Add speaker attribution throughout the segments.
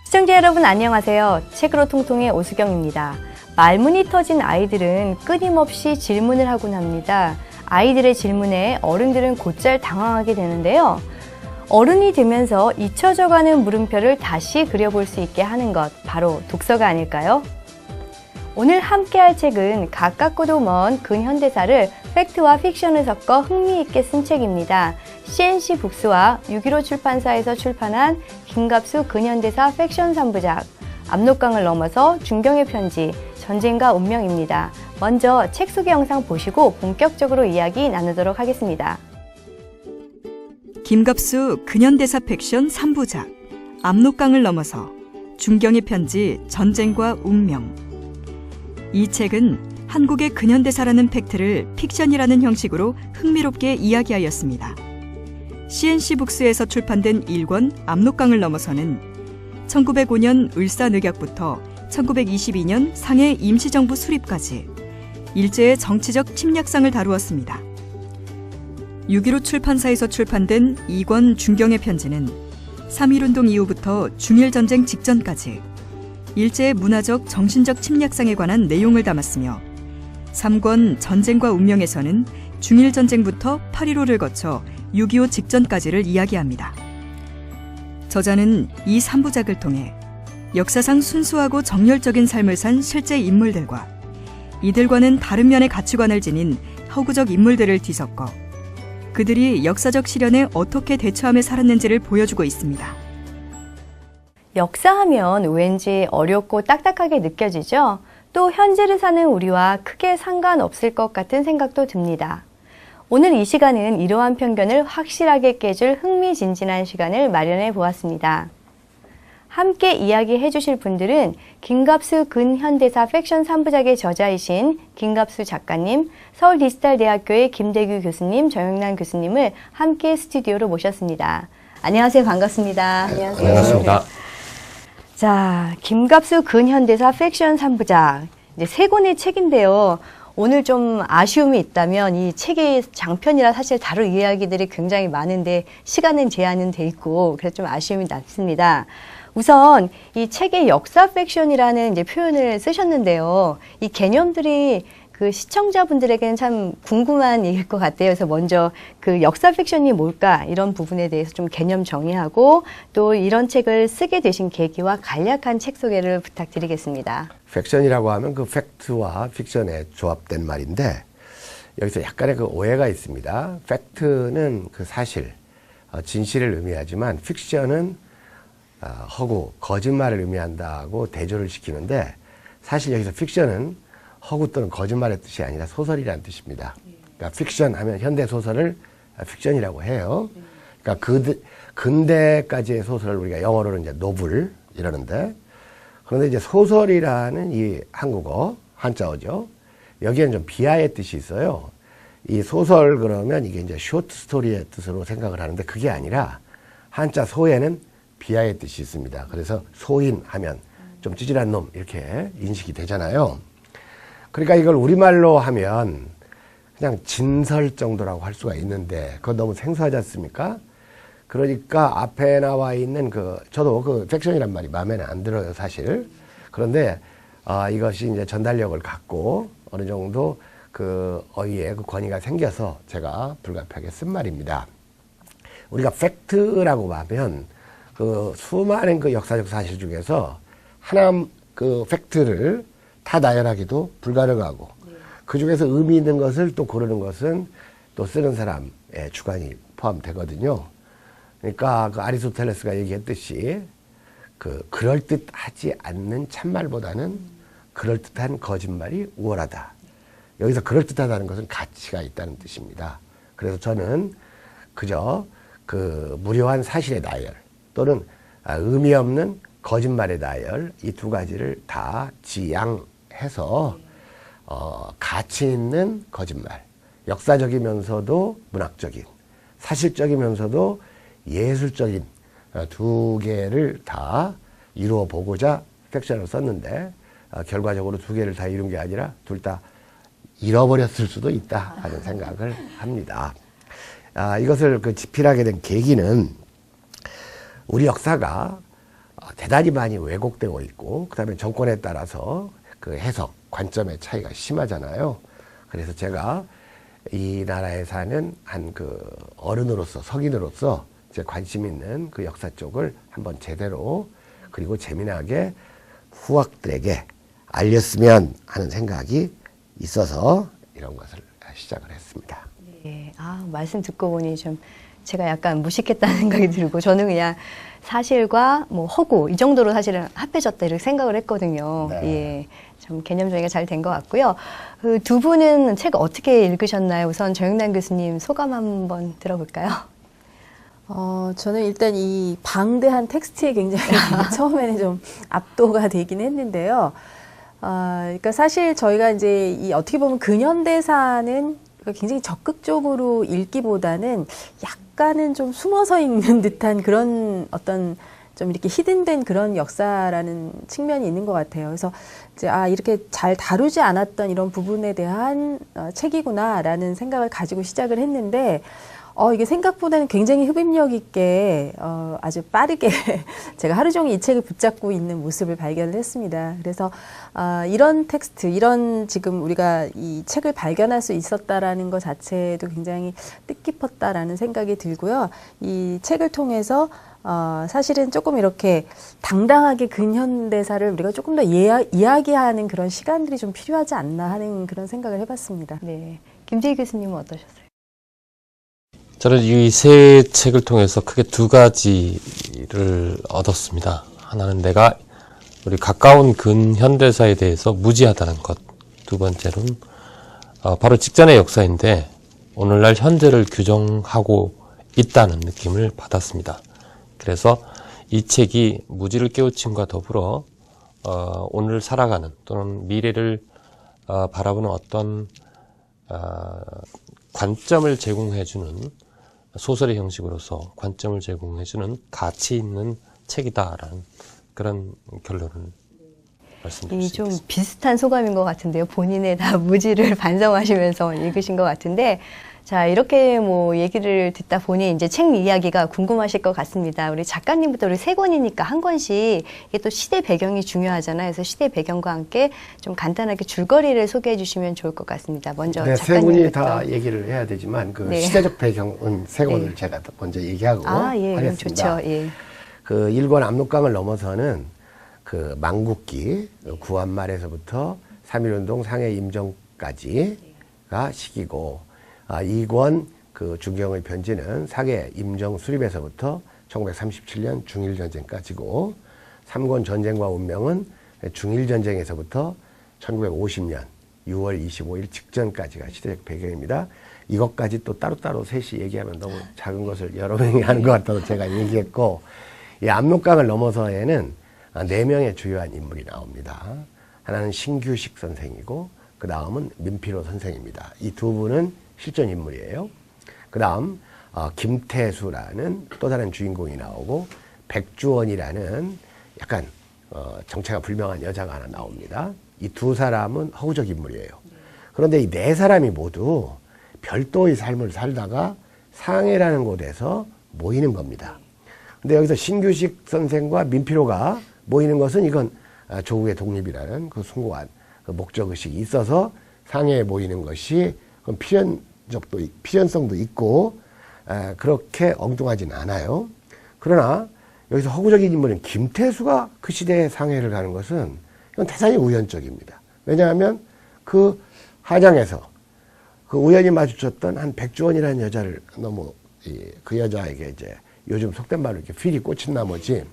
Speaker 1: 시청자 여러분 안녕하세요. 책으로 통통의 오수경입니다. 말문이 터진 아이들은 끊임없이 질문을 하곤 합니다. 아이들의 질문에 어른들은 곧잘 당황하게 되는데요. 어른이 되면서 잊혀져가는 물음표를 다시 그려볼 수 있게 하는 것, 바로 독서가 아닐까요? 오늘 함께할 책은 가깝고도 먼 근현대사를 팩트와 픽션을 섞어 흥미있게 쓴 책입니다. CNC 북스와 615 출판사에서 출판한 김갑수 근현대사 픽션 3부작, 압록강을 넘어서 중경의 편지, 전쟁과 운명입니다. 먼저 책 소개 영상 보시고 본격적으로 이야기 나누도록 하겠습니다.
Speaker 2: 김갑수 근현대사 픽션 3부작, 압록강을 넘어서 중경의 편지, 전쟁과 운명. 이 책은 한국의 근현대사라는 팩트를 픽션이라는 형식으로 흥미롭게 이야기하였습니다. CNC 북스에서 출판된 1권 압록강을 넘어서는 1905년 을사늑약부터 1922년 상해 임시정부 수립까지 일제의 정치적 침략상을 다루었습니다. 6.15 출판사에서 출판된 2권 중경의 편지는 3.1운동 이후부터 중일전쟁 직전까지 일제의 문화적, 정신적 침략상에 관한 내용을 담았으며 3권 전쟁과 운명에서는 중일전쟁부터 8.15를 거쳐 6.25 직전까지를 이야기합니다. 저자는 이 3부작을 통해 역사상 순수하고 정열적인 삶을 산 실제 인물들과 이들과는 다른 면의 가치관을 지닌 허구적 인물들을 뒤섞어 그들이 역사적 시련에 어떻게 대처하며 살았는지를 보여주고 있습니다.
Speaker 1: 역사하면 왠지 어렵고 딱딱하게 느껴지죠? 또 현재를 사는 우리와 크게 상관없을 것 같은 생각도 듭니다. 오늘 이 시간은 이러한 편견을 확실하게 깨줄 흥미진진한 시간을 마련해 보았습니다. 함께 이야기해 주실 분들은 김갑수 근현대사 픽션 3부작의 저자이신 김갑수 작가님, 서울디지털대학교의 김대규 교수님, 정영란 교수님을 함께 스튜디오로 모셨습니다. 안녕하세요. 반갑습니다.
Speaker 3: 안녕하세요. 반갑습니다.
Speaker 1: 자, 김갑수 근현대사 픽션 3부작. 이제 세 권의 책인데요. 오늘 좀 아쉬움이 있다면 이 책의 장편이라 사실 다룰 이야기들이 굉장히 많은데 시간은 제한은 돼 있고 그래서 좀 아쉬움이 남습니다. 우선 이 책의 역사 픽션이라는 이제 표현을 쓰셨는데요. 이 개념들이 그 시청자분들에게는 참 궁금한 얘기일 것 같아요. 그래서 먼저 그 역사 픽션이 뭘까 이런 부분에 대해서 좀 개념 정의하고 또 이런 책을 쓰게 되신 계기와 간략한 책 소개를 부탁드리겠습니다.
Speaker 3: 픽션이라고 하면 그 팩트와 픽션의 조합된 말인데 여기서 약간의 그 오해가 있습니다. 팩트는 그 사실, 진실을 의미하지만 픽션은 허구, 거짓말을 의미한다고 대조를 시키는데 사실 여기서 픽션은 허구 또는 거짓말의 뜻이 아니라 소설이라는 뜻입니다. 그러니까 픽션 하면 현대 소설을 픽션이라고 해요. 그러니까 근대까지의 소설을 우리가 영어로는 이제 노블 이러는데, 그런데 이제 소설이라는 이 한국어, 한자어죠. 여기에는 좀 비하의 뜻이 있어요. 이 소설 그러면 이게 이제 쇼트 스토리의 뜻으로 생각을 하는데 그게 아니라 한자 소에는 비하의 뜻이 있습니다. 그래서 소인 하면 좀 찌질한 놈 이렇게 인식이 되잖아요. 그러니까 이걸 우리말로 하면 그냥 진설 정도라고 할 수가 있는데 그건 너무 생소하지 않습니까? 그러니까 앞에 나와 있는 저도 그 픽션이란 말이 마음에는 안 들어요, 사실. 그런데 이것이 이제 전달력을 갖고 어느 정도 그 어휘에 그 권위가 생겨서 제가 불가피하게 쓴 말입니다. 우리가 팩트라고 하면 그 수많은 그 역사적 사실 중에서 하나 그 팩트를 다 나열하기도 불가능하고 그 중에서 의미 있는 것을 또 고르는 것은 또 쓰는 사람의 주관이 포함되거든요. 그러니까 그 아리스토텔레스가 얘기했듯이 그럴듯하지 않는 참말보다는 그럴듯한 거짓말이 우월하다. 여기서 그럴듯하다는 것은 가치가 있다는 뜻입니다. 그래서 저는 그저 그 무료한 사실의 나열 또는 의미 없는 거짓말의 나열 이 두 가지를 다 지양해서 가치 있는 거짓말 역사적이면서도 문학적인, 사실적이면서도 예술적인 두 개를 다 이루어 보고자 픽션을 썼는데 결과적으로 두 개를 다 이룬 게 아니라 둘 다 잃어버렸을 수도 있다 하는 생각을 합니다. 이것을 집필하게 된 계기는 우리 역사가 대단히 많이 왜곡되고 있고 그 다음에 정권에 따라서 그 해석, 관점의 차이가 심하잖아요. 그래서 제가 이 나라에 사는 한 어른으로서, 성인으로서 제 관심 있는 그 역사 쪽을 한번 제대로 그리고 재미나게 후학들에게 알렸으면 하는 생각이 있어서 이런 것을 시작을 했습니다.
Speaker 1: 네. 말씀 듣고 보니 좀 제가 약간 무식했다는 생각이 들고 저는 그냥 사실과 뭐 허구 이 정도로 사실은 합해졌다 이렇게 생각을 했거든요.
Speaker 3: 네.
Speaker 1: 예. 좀 개념 정리가 잘 된 것 같고요. 그 두 분은 책 어떻게 읽으셨나요? 우선 정영란 교수님 소감 한번 들어볼까요?
Speaker 4: 저는 일단 이 방대한 텍스트에 굉장히 처음에는 좀 압도가 되긴 했는데요. 그러니까 사실 저희가 이제 어떻게 보면 근현대사는 굉장히 적극적으로 읽기보다는 약간은 좀 숨어서 읽는 듯한 그런 어떤 좀 이렇게 히든된 그런 역사라는 측면이 있는 것 같아요. 그래서 이제 이렇게 잘 다루지 않았던 이런 부분에 대한 책이구나라는 생각을 가지고 시작을 했는데 이게 생각보다는 굉장히 흡입력 있게 아주 빠르게 제가 하루 종일 이 책을 붙잡고 있는 모습을 발견을 했습니다. 그래서 이런 텍스트, 이런 지금 우리가 이 책을 발견할 수 있었다라는 것 자체도 굉장히 뜻깊었다라는 생각이 들고요. 이 책을 통해서 사실은 조금 이렇게 당당하게 근현대사를 우리가 조금 더 이야기하는 그런 시간들이 좀 필요하지 않나 하는 그런 생각을 해봤습니다.
Speaker 1: 네. 김재희 교수님은 어떠셨어요?
Speaker 5: 저는 이 세 책을 통해서 크게 두 가지를 얻었습니다. 하나는 내가 우리 가까운 근현대사에 대해서 무지하다는 것. 두 번째는 바로 직전의 역사인데 오늘날 현재를 규정하고 있다는 느낌을 받았습니다. 그래서 이 책이 무지를 깨우침과 더불어 오늘 살아가는 또는 미래를 바라보는 어떤 관점을 제공해주는 소설의 형식으로서 관점을 제공해주는 가치 있는 책이다라는 그런 결론을 말씀드릴 수
Speaker 1: 좀
Speaker 5: 있겠습니다.
Speaker 1: 비슷한 소감인 것 같은데요. 본인의 다 무지를 반성하시면서 읽으신 것 같은데, 자, 이렇게 뭐 얘기를 듣다 보니 이제 책 이야기가 궁금하실 것 같습니다. 우리 작가님부터 우리 세 권이니까 한 권씩 이게 또 시대 배경이 중요하잖아요. 그래서 시대 배경과 함께 좀 간단하게 줄거리를 소개해 주시면 좋을 것 같습니다. 먼저
Speaker 3: 네, 세
Speaker 1: 작가님부터.
Speaker 3: 분이 다 얘기를 해야 되지만
Speaker 1: 네.
Speaker 3: 시대적 배경은 세 권을
Speaker 1: 네.
Speaker 3: 제가 먼저 얘기하고
Speaker 1: 예, 그럼
Speaker 3: 하겠습니다.
Speaker 1: 좋죠. 예.
Speaker 3: 그 일권 압록강을 넘어서는 그 망국기 구한말에서부터 3.1운동 상해 임정까지가 시기고 2권 그 중경의 편지는 상해 임정 수립에서부터 1937년 중일전쟁까지고 3권 전쟁과 운명은 중일전쟁에서부터 1950년 6월 25일 직전까지가 시대적 배경입니다. 이것까지 또 따로따로 셋이 얘기하면 너무 작은 것을 여러 명이 하는 것 같아서 제가 얘기했고, 이 압록강을 넘어서에는 4명의 주요한 인물이 나옵니다. 하나는 신규식 선생이고 그 다음은 민필호 선생입니다. 이 두 분은 실존 인물이에요. 그 다음 김태수라는 또 다른 주인공이 나오고 백주원이라는 약간 정체가 불명한 여자가 하나 나옵니다. 이 두 사람은 허구적 인물이에요. 그런데 이 네 사람이 모두 별도의 삶을 살다가 상해라는 곳에서 모이는 겁니다. 근데 여기서 신규식 선생과 민필호가 모이는 것은 이건 조국의 독립이라는 그 숭고한 그 목적의식이 있어서 상해에 모이는 것이 필연성도 있고 그렇게 엉뚱하진 않아요. 그러나 여기서 허구적인 인물인 김태수가 그 시대에 상해를 가는 것은 이건 대단히 우연적입니다. 왜냐하면 그 한양에서 그 우연히 마주쳤던 한 백주원이라는 여자를 너무 그 여자에게 이제 요즘 속된 말로 이렇게 필이 꽂힌 나머지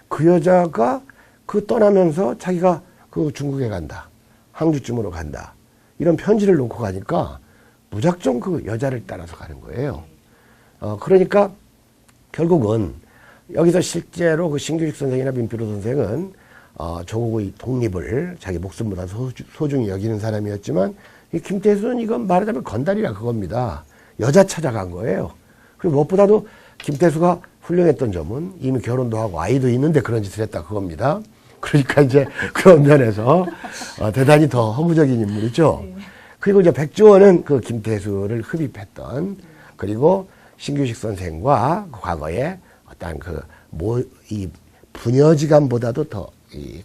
Speaker 3: 그 여자가 그 떠나면서 자기가 그 중국에 간다, 항주쯤으로 간다 이런 편지를 놓고 가니까 무작정 그 여자를 따라서 가는 거예요. 그러니까 결국은 여기서 실제로 그 신규식 선생이나 민필호 선생은 조국의 독립을 자기 목숨보다 소중히 여기는 사람이었지만 이 김태수는 이건 말하자면 건달이라 그겁니다. 여자 찾아간 거예요. 그리고 무엇보다도 김태수가 훌륭했던 점은 이미 결혼도 하고 아이도 있는데 그런 짓을 했다 그겁니다. 그러니까 이제 그런 면에서 대단히 더 허무적인 인물이죠. 그리고 이제 백주원은 그 김태수를 흡입했던, 그리고 신규식 선생과 과거에 어떤 이 부녀지간보다도 더 이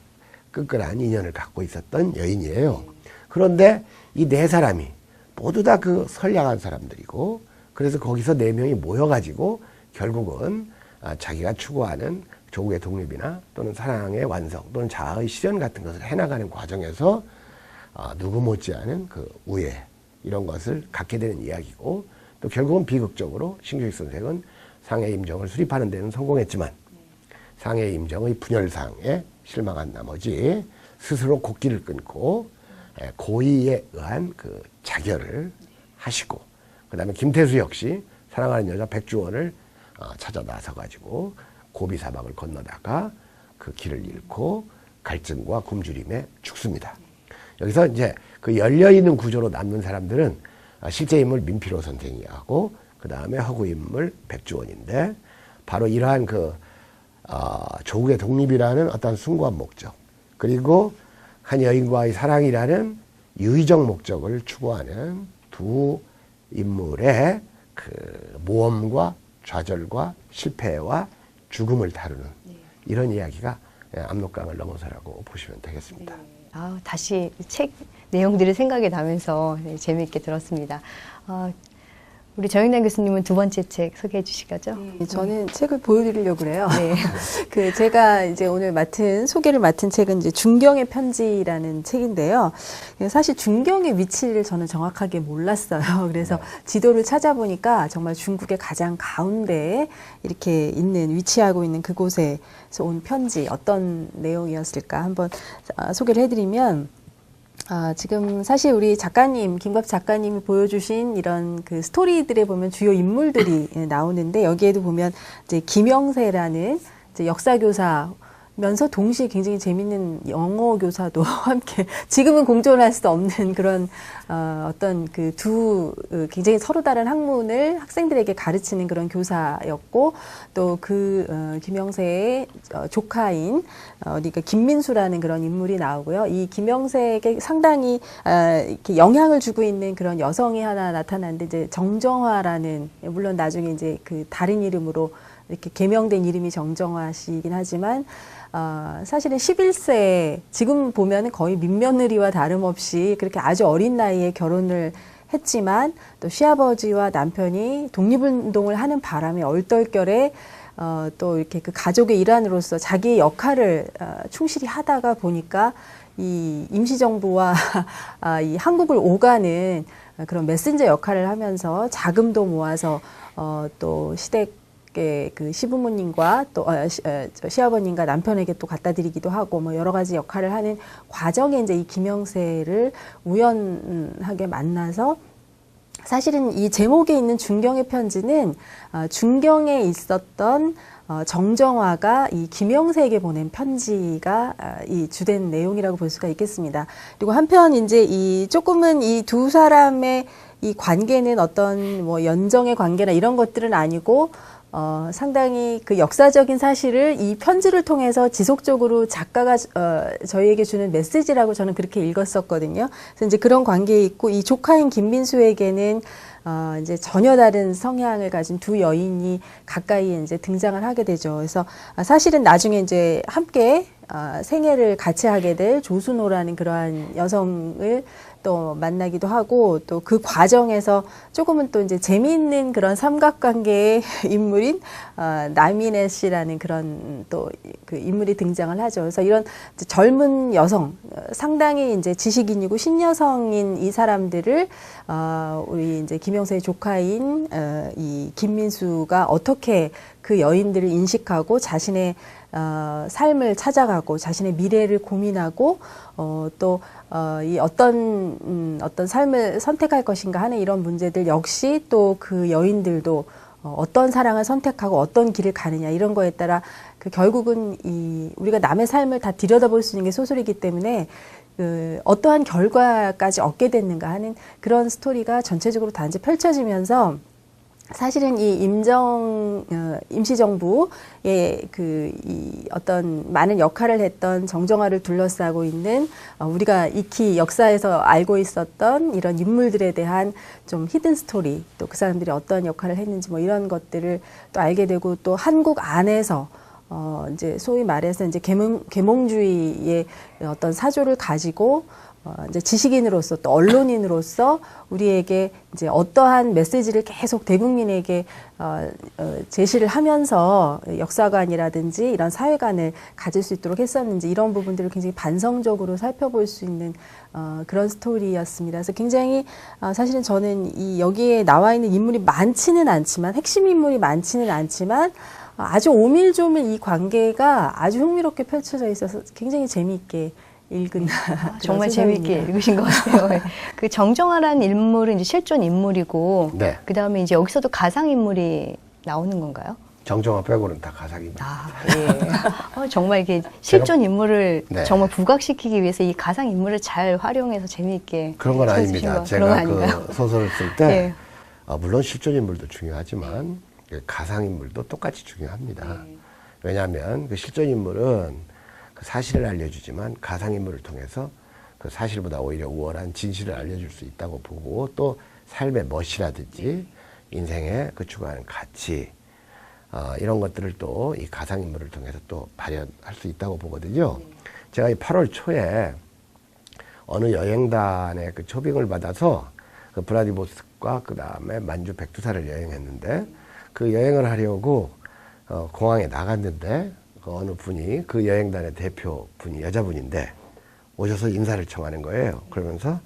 Speaker 3: 끈끈한 인연을 갖고 있었던 여인이에요. 그런데 이 네 사람이 모두 다 그 선량한 사람들이고, 그래서 거기서 네 명이 모여가지고 결국은 자기가 추구하는 조국의 독립이나 또는 사랑의 완성 또는 자아의 실현 같은 것을 해나가는 과정에서 누구 못지않은 그 우애 이런 것을 갖게 되는 이야기고, 또 결국은 비극적으로 신규식 선생은 상해 임정을 수립하는 데는 성공했지만 상해 임정의 분열상에 실망한 나머지 스스로 곡기를 끊고 고의에 의한 그 자결을 하시고, 그 다음에 김태수 역시 사랑하는 여자 백주원을 찾아 나서가지고 고비 사막을 건너다가 그 길을 잃고 갈증과 굶주림에 죽습니다. 여기서 이제 그 열려있는 구조로 남는 사람들은 실제 인물 민필호 선생이 하고, 그 다음에 허구 인물 백주원인데, 바로 이러한 조국의 독립이라는 어떤 숭고한 목적, 그리고 한 여인과의 사랑이라는 유의적 목적을 추구하는 두 인물의 그 모험과 좌절과 실패와 죽음을 다루는 이런 이야기가 압록강을 넘어서라고 보시면 되겠습니다.
Speaker 1: 다시 책 내용들이 생각이 나면서 재미있게 들었습니다. 우리 정영란 교수님은 두 번째 책 소개해 주시겠죠?
Speaker 4: 저는 책을 보여드리려고 그래요.
Speaker 1: 네.
Speaker 4: 제가 이제 오늘 소개를 맡은 책은 이제 중경의 편지라는 책인데요. 사실 중경의 위치를 저는 정확하게 몰랐어요. 그래서 지도를 찾아보니까 정말 중국의 가장 가운데에 이렇게 위치하고 있는 그곳에서 온 편지, 어떤 내용이었을까 한번 소개를 해드리면, 지금 사실 우리 작가님, 김갑 작가님이 보여주신 이런 그 스토리들에 보면 주요 인물들이 나오는데, 여기에도 보면 이제 김영세라는 이제 역사교사면서 동시에 굉장히 재밌는 영어 교사도 함께, 지금은 공존할 수 없는 그런 어떤 그 굉장히 서로 다른 학문을 학생들에게 가르치는 그런 교사였고, 또 김영세의 조카인 그러니까 김민수라는 그런 인물이 나오고요. 이 김영세에게 상당히 이렇게 영향을 주고 있는 그런 여성이 하나 나타나는데, 이제 정정화라는, 물론 나중에 이제 그 다른 이름으로 이렇게 개명된 이름이 정정화 씨이긴 하지만, 사실은 11세, 지금 보면 거의 민며느리와 다름없이 그렇게 아주 어린 나이에 결혼을 했지만, 또 시아버지와 남편이 독립운동을 하는 바람에 얼떨결에 또 이렇게 그 가족의 일환으로서 자기의 역할을 충실히 하다가 보니까 이 임시정부와 이 한국을 오가는 그런 메신저 역할을 하면서 자금도 모아서 또 시댁의 그 시부모님과 또 시아버님과 남편에게 또 갖다 드리기도 하고, 뭐 여러 가지 역할을 하는 과정에 이제 이 김영세를 우연하게 만나서, 사실은 이 제목에 있는 중경의 편지는 중경에 있었던 정정화가 이 김영세에게 보낸 편지가 이 주된 내용이라고 볼 수가 있겠습니다. 그리고 한편 이제 조금은 이 두 사람의 이 관계는 어떤 뭐 연정의 관계나 이런 것들은 아니고, 상당히 그 역사적인 사실을 이 편지를 통해서 지속적으로 작가가 저희에게 주는 메시지라고 저는 그렇게 읽었었거든요. 그래서 이제 그런 관계에 있고, 이 조카인 김민수에게는 이제 전혀 다른 성향을 가진 두 여인이 가까이 이제 등장을 하게 되죠. 그래서 사실은 나중에 이제 함께 생애를 같이 하게 될 조순호라는 그러한 여성을 또 만나기도 하고, 또 그 과정에서 조금은 또 이제 재미있는 그런 삼각관계의 인물인 남인혜 씨라는 그런 또 그 인물이 등장을 하죠. 그래서 이런 젊은 여성, 상당히 이제 지식인이고 신여성인 이 사람들을 우리 이제 김영세의 조카인 이 김민수가 어떻게 그 여인들을 인식하고 자신의 삶을 찾아가고 자신의 미래를 고민하고 또 이 어떤 삶을 선택할 것인가 하는 이런 문제들 역시 또 그 여인들도 어떤 사랑을 선택하고 어떤 길을 가느냐 이런 거에 따라 그 결국은 우리가 남의 삶을 다 들여다볼 수 있는 게 소설이기 때문에 어떠한 결과까지 얻게 됐는가 하는 그런 스토리가 전체적으로 단지 펼쳐지면서 사실은 이 임시정부의 이 어떤 많은 역할을 했던 정정화를 둘러싸고 있는 우리가 익히 역사에서 알고 있었던 이런 인물들에 대한 좀 히든 스토리, 또 그 사람들이 어떤 역할을 했는지 뭐 이런 것들을 또 알게 되고, 또 한국 안에서 이제 소위 말해서 이제 계몽주의의 어떤 사조를 가지고 이제 지식인으로서 또 언론인으로서 우리에게 이제 어떠한 메시지를 계속 대국민에게 제시를 하면서 역사관이라든지 이런 사회관을 가질 수 있도록 했었는지, 이런 부분들을 굉장히 반성적으로 살펴볼 수 있는 그런 스토리였습니다. 그래서 굉장히 사실은 저는 이 여기에 나와 있는 인물이 많지는 않지만, 핵심 인물이 많지는 않지만 아주 오밀조밀 이 관계가 아주 흥미롭게 펼쳐져 있어서 굉장히 재미있게 읽은
Speaker 1: 정말 재미있게 읽으신 것 같아요. 그 정정화라는 인물은 이제 실존 인물이고,
Speaker 3: 네.
Speaker 1: 그 다음에 이제 여기서도 가상 인물이 나오는 건가요?
Speaker 3: 정정화 빼고는 다 가상입니다.
Speaker 1: 예. 정말 이게 실존 인물을
Speaker 3: 네.
Speaker 1: 정말 부각시키기 위해서 이 가상 인물을 잘 활용해서 재미있게
Speaker 3: 그런 건
Speaker 1: 써주신
Speaker 3: 아닙니다.
Speaker 1: 거, 그런 거
Speaker 3: 제가
Speaker 1: 아닌가요?
Speaker 3: 그 소설을 쓸 때
Speaker 1: 예.
Speaker 3: 물론 실존 인물도 중요하지만 가상 인물도 똑같이 중요합니다. 왜냐하면 그 실존 인물은 그 사실을 알려주지만 가상 인물을 통해서 그 사실보다 오히려 우월한 진실을 알려줄 수 있다고 보고, 또 삶의 멋이라든지 인생에 그 추구하는 가치, 이런 것들을 또 이 가상 인물을 통해서 또 발현할 수 있다고 보거든요. 제가 이 8월 초에 어느 여행단의 그 초빙을 받아서 그 브라디보스크와 그 다음에 만주 백두산을 여행했는데, 그 여행을 하려고 공항에 나갔는데 그 어느 분이, 그 여행단의 대표분이 여자분인데 오셔서 인사를 청하는 거예요. 그러면서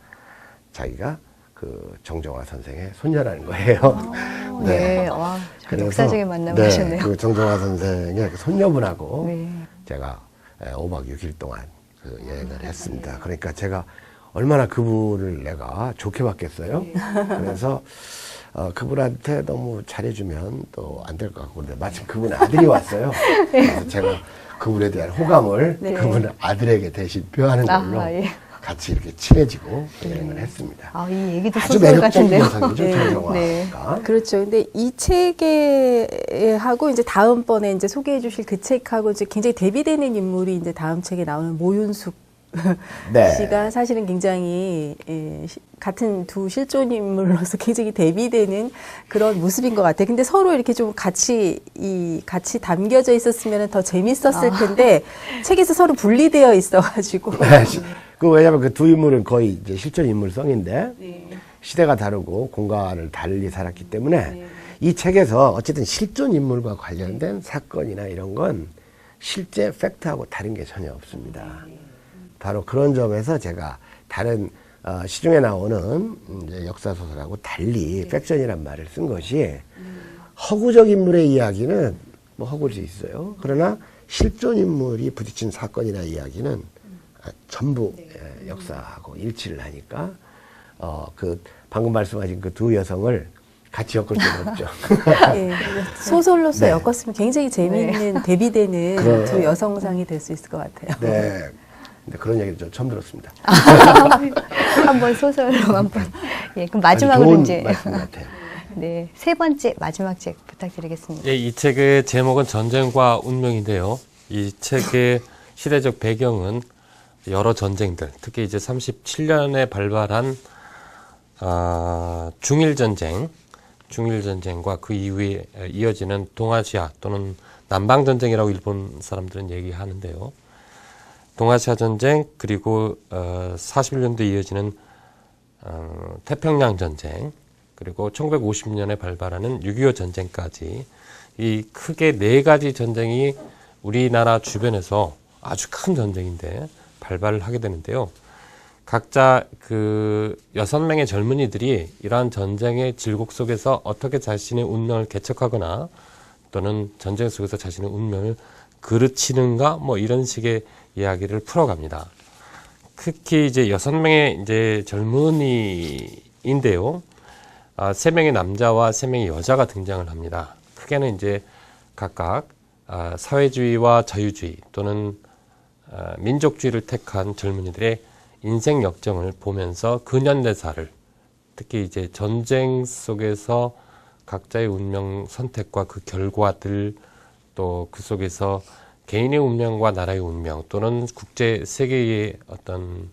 Speaker 3: 자기가 그 정정화 선생의 손녀라는 거예요.
Speaker 1: 네, 와,
Speaker 3: 그래서,
Speaker 1: 역사적인 만남을 하셨네요.
Speaker 3: 그 정정화 선생의 그 손녀분하고
Speaker 1: 네.
Speaker 3: 제가 5박 6일 동안 그 여행을 했습니다. 그러니까 제가 얼마나 그분을 내가 좋게 봤겠어요. 그래서 그분한테 너무 잘해주면 또 안 될 것 같고, 근데 마침 그분 아들이 왔어요. 그래서 제가 그분에 대한 호감을
Speaker 1: 네.
Speaker 3: 그분 아들에게 대신 표하는 걸로
Speaker 1: 예.
Speaker 3: 같이 이렇게 친해지고 여행을 했습니다.
Speaker 1: 이 얘기도
Speaker 3: 아주
Speaker 1: 소설
Speaker 3: 매력적인
Speaker 1: 같은데요.
Speaker 3: 여성이죠, 정정화가.
Speaker 1: 네.
Speaker 4: 그렇죠. 근데 이 책하고 이제 다음번에 이제 소개해 주실 그 책하고 이제 굉장히 대비되는 인물이 이제 다음 책에 나오는 모윤숙
Speaker 3: 네.
Speaker 4: 씨가 사실은 굉장히 같은 두 실존 인물로서 굉장히 대비되는 그런 모습인 것 같아요. 근데 서로 이렇게 좀 같이 담겨져 있었으면 더 재밌었을 텐데 책에서 서로 분리되어 있어가지고.
Speaker 3: 네. 왜냐하면 그 두 인물은 거의 이제 실존 인물성인데 시대가 다르고 공간을 달리 살았기 때문에 이 책에서 어쨌든 실존 인물과 관련된 사건이나 이런 건 실제 팩트하고 다른 게 전혀 없습니다. 바로 그런 점에서 제가 다른 시중에 나오는 이제 역사 소설하고 달리 팩션이란 말을 쓴 것이, 허구적 인물의 이야기는 뭐 허구일 수 있어요. 그러나 실존 인물이 부딪힌 사건이나 이야기는 전부 역사하고 일치를 하니까 그 방금 말씀하신 그 두 여성을 같이 엮을 수는 없죠.
Speaker 4: 예, 소설로서
Speaker 3: 네.
Speaker 4: 엮었으면 굉장히 재미있는 대비되는 두 여성상이 될 수 있을 것 같아요.
Speaker 3: 네. 근데 그런 얘기를 저 처음 들었습니다.
Speaker 1: 한번 소설로 한번. 예, 그럼
Speaker 3: 아주
Speaker 1: 마지막으로
Speaker 3: 좋은
Speaker 1: 이제
Speaker 3: 말씀 같아요.
Speaker 1: 네, 세 번째 마지막 책 부탁드리겠습니다.
Speaker 5: 예, 이 책의 제목은 전쟁과 운명인데요. 이 책의 시대적 배경은 여러 전쟁들, 특히 이제 37년에 발발한 중일전쟁과 그 이후에 이어지는 동아시아 또는 남방전쟁이라고 일본 사람들은 얘기하는데요. 동아시아 전쟁, 그리고 41년도에 이어지는 태평양 전쟁, 그리고 1950년에 발발하는 6.25 전쟁까지 이 크게 네 가지 전쟁이 우리나라 주변에서 아주 큰 전쟁인데 발발을 하게 되는데요. 각자 그 6명의 젊은이들이 이러한 전쟁의 질곡 속에서 어떻게 자신의 운명을 개척하거나 또는 전쟁 속에서 자신의 운명을 그르치는가 뭐 이런 식의 이야기를 풀어갑니다. 특히 이제 6명의 이제 젊은이인데요. 3명의 남자와 3명의 여자가 등장을 합니다. 크게는 이제 각각 사회주의와 자유주의 또는 민족주의를 택한 젊은이들의 인생 역정을 보면서 근현대사를 특히 이제 전쟁 속에서 각자의 운명 선택과 그 결과들 또 그 속에서 개인의 운명과 나라의 운명 또는 국제 세계의 어떤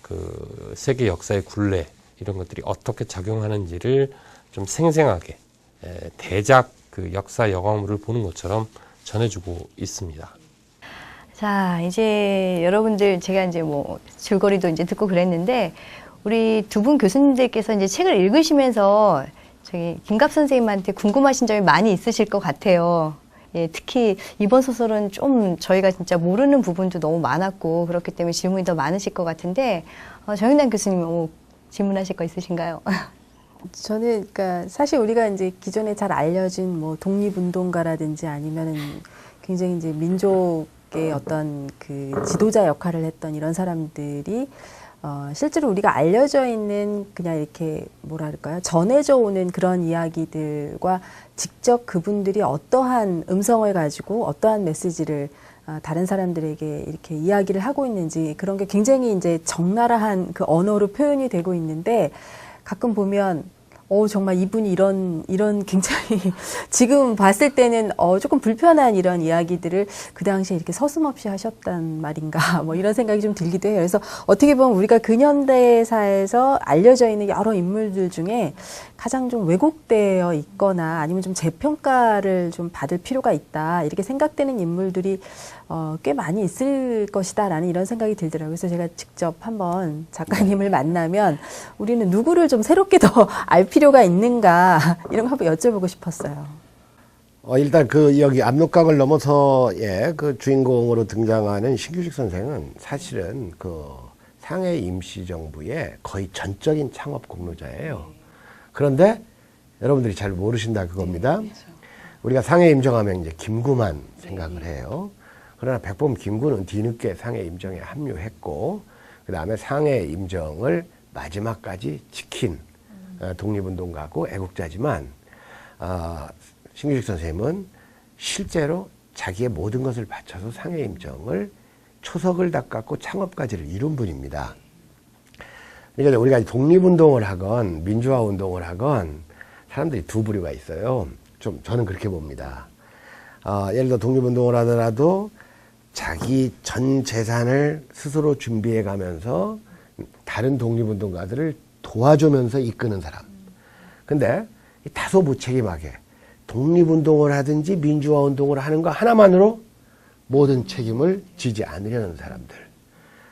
Speaker 5: 그 세계 역사의 굴레 이런 것들이 어떻게 작용하는지를 좀 생생하게 대작 그 역사 영화물을 보는 것처럼 전해주고 있습니다.
Speaker 1: 자, 이제 여러분들 제가 이제 뭐 줄거리도 이제 듣고 그랬는데 우리 두 분 교수님들께서 이제 책을 읽으시면서 저기 김갑 선생님한테 궁금하신 점이 많이 있으실 것 같아요. 예, 특히 이번 소설은 좀 저희가 진짜 모르는 부분도 너무 많았고 그렇기 때문에 질문이 더 많으실 것 같은데 정영란 교수님 뭐 질문하실 거 있으신가요?
Speaker 4: 저는 그러니까 사실 우리가 이제 기존에 잘 알려진 뭐 독립운동가라든지 아니면은 굉장히 이제 민족의 어떤 그 지도자 역할을 했던 이런 사람들이 실제로 우리가 알려져 있는 그냥 이렇게 뭐랄까요 전해져 오는 그런 이야기들과 직접 그분들이 어떠한 음성을 가지고 어떠한 메시지를 다른 사람들에게 이렇게 이야기를 하고 있는지 그런 게 굉장히 이제 적나라한 그 언어로 표현이 되고 있는데 가끔 보면 정말 이분이 이런 굉장히 지금 봤을 때는 조금 불편한 이런 이야기들을 그 당시에 이렇게 서슴없이 하셨단 말인가 뭐 이런 생각이 좀 들기도 해요. 그래서 어떻게 보면 우리가 근현대사에서 알려져 있는 여러 인물들 중에 가장 좀 왜곡되어 있거나 아니면 좀 재평가를 좀 받을 필요가 있다 이렇게 생각되는 인물들이 꽤 많이 있을 것이다라는 이런 생각이 들더라고요. 그래서 제가 직접 한번 작가님을 만나면 우리는 누구를 좀 새롭게 더 알 필요가 있는가 이런 거 한번 여쭤보고 싶었어요.
Speaker 3: 일단 여기 압록강을 넘어서의 그 주인공으로 등장하는 신규식 선생은 사실은 상해 임시정부의 거의 전적인 창업 공로자예요. 그런데 여러분들이 잘 모르신다 그겁니다. 우리가 상해 임정하면 이제 김구만 생각을 해요. 그러나 백범 김구는 뒤늦게 상해 임정에 합류했고 그 다음에 상해 임정을 마지막까지 지킨 독립운동가고 애국자지만 신규식 선생님은 실제로 자기의 모든 것을 바쳐서 상해 임정을 초석을 닦았고 창업까지를 이룬 분입니다. 그러니까 우리가 독립운동을 하건 민주화운동을 하건 사람들이 두 부류가 있어요. 저는 그렇게 봅니다. 예를 들어 독립운동을 하더라도 자기 전 재산을 스스로 준비해 가면서 다른 독립운동가들을 도와주면서 이끄는 사람. 근데 다소 무책임하게 독립운동을 하든지 민주화운동을 하는 거 하나만으로 모든 책임을 지지 않으려는 사람들.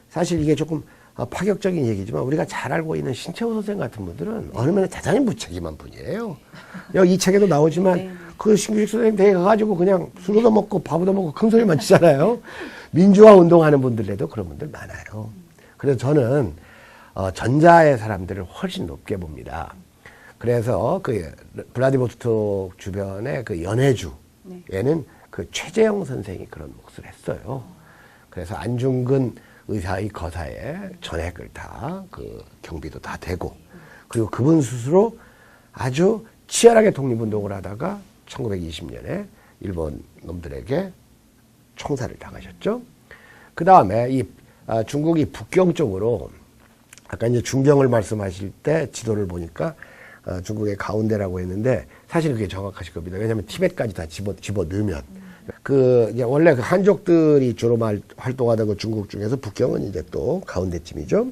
Speaker 3: 사실 이게 조금 파격적인 얘기지만 우리가 잘 알고 있는 신채호 선생 같은 분들은 어느 면에 대단히 무책임한 분이에요. 여기 이 책에도 나오지만 그 신규식 선생님 댁에 가가지고 그냥 술도 먹고 밥도 먹고 큰 소리만 치잖아요. 민주화 운동하는 분들에도 그런 분들 많아요. 그래서 저는 전자의 사람들을 훨씬 높게 봅니다. 그래서 블라디보스톡 주변의 연해주에는 최재형 선생이 그런 몫을 했어요. 그래서 안중근 의사의 거사에 전액을 다 경비도 다 되고 그리고 그분 스스로 아주 치열하게 독립운동을 하다가 1920년에 일본 놈들에게 총살을 당하셨죠. 그 다음에 중국이 북경 쪽으로 아까 이제 중경을 말씀하실 때 지도를 보니까 중국의 가운데라고 했는데 사실 그게 정확하실 겁니다. 왜냐하면 티벳까지 다 집어 넣으면 원래 한족들이 주로 활동하던 중국 중에서 북경은 이제 또 가운데쯤이죠.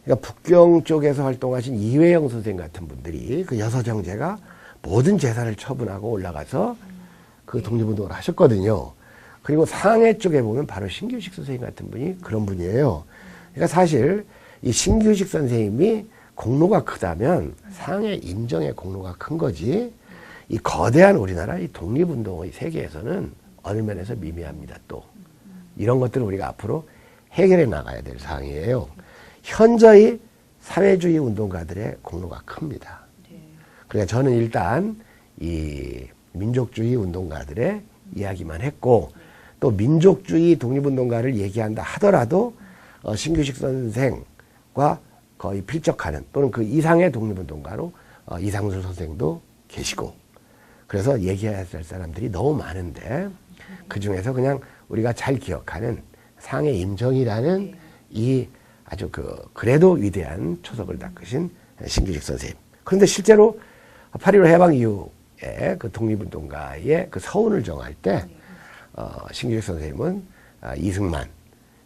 Speaker 3: 그러니까 북경 쪽에서 활동하신 이회영 선생 같은 분들이 여섯 형제가 모든 재산을 처분하고 올라가서 독립운동을 하셨거든요. 그리고 상해 쪽에 보면 바로 신규식 선생님 같은 분이 그런 분이에요. 그러니까 사실 이 신규식 선생님이 공로가 크다면 상해 임정의 공로가 큰 거지 이 거대한 우리나라 이 독립운동의 세계에서는 어느 면에서 미미합니다. 또 이런 것들을 우리가 앞으로 해결해 나가야 될 사항이에요. 현저히 사회주의 운동가들의 공로가 큽니다. 그러니까 저는 일단 이 민족주의 운동가들의 이야기만 했고 또 민족주의 독립운동가를 얘기한다 하더라도 신규식 선생과 거의 필적하는 또는 그 이상의 독립운동가로 이상술 선생도 계시고 그래서 얘기해야 될 사람들이 너무 많은데 그 중에서 그냥 우리가 잘 기억하는 상해 임정이라는 이 아주 그래도 위대한 초석을 닦으신 신규식 선생님. 그런데 실제로 8.15 해방 이후에 그 독립운동가의 그 서운을 정할 때 신규식 선생님은 이승만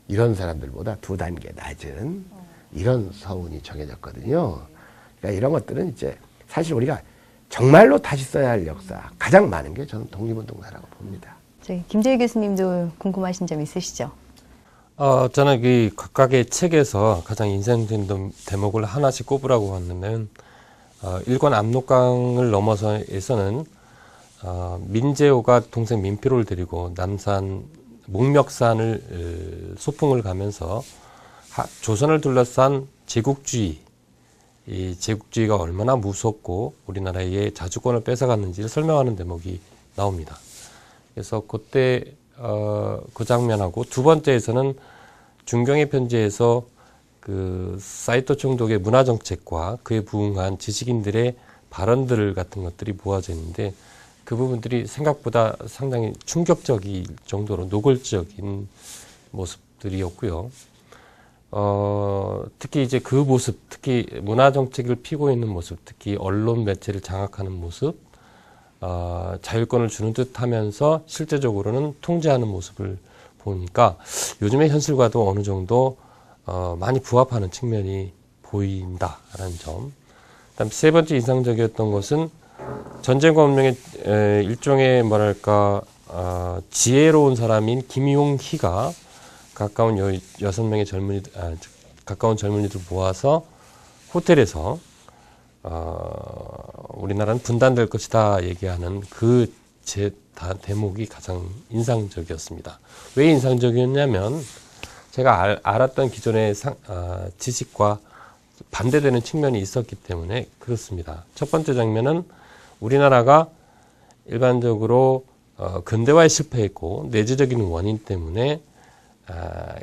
Speaker 3: 이런 사람들보다 2단계 낮은 이런 서운이 정해졌거든요. 그러니까 이런 것들은 이제 사실 우리가 정말로 다시 써야 할 역사 가장 많은 게 저는 독립운동사라고 봅니다.
Speaker 1: 저희 김재희 교수님도 궁금하신 점 있으시죠?
Speaker 5: 저는 이 각각의 책에서 가장 인상적인 대목을 하나씩 꼽으라고 하는데는 일권 압록강을 넘어서에서는 민재호가 동생 민필호를 데리고 남산 목멱산을 소풍을 가면서 조선을 둘러싼 제국주의, 이 제국주의가 얼마나 무섭고 우리나라의 자주권을 뺏어갔는지를 설명하는 대목이 나옵니다. 그래서 그때 그 장면하고 두 번째에서는 중경의 편지에서 그 사이토 총독의 문화 정책과 그에 부응한 지식인들의 발언들 같은 것들이 모아져 있는데 그 부분들이 생각보다 상당히 충격적일 정도로 노골적인 모습들이었고요. 특히 이제 그 모습, 특히 문화 정책을 피고 있는 모습, 특히 언론 매체를 장악하는 모습, 자율권을 주는 듯 하면서 실제적으로는 통제하는 모습을 보니까 요즘의 현실과도 어느 정도 많이 부합하는 측면이 보인다라는 점. 그다음 세 번째 인상적이었던 것은 전쟁과 운명의 일종의 뭐랄까 지혜로운 사람인 김용희가 가까운 6명의 가까운 젊은이들 모아서 호텔에서 우리나라는 분단될 것이다 얘기하는 그 대목이 가장 인상적이었습니다. 왜 인상적이었냐면 제가 알았던 기존의 지식과 반대되는 측면이 있었기 때문에 그렇습니다. 첫 번째 장면은 우리나라가 일반적으로 근대화에 실패했고 내재적인 원인 때문에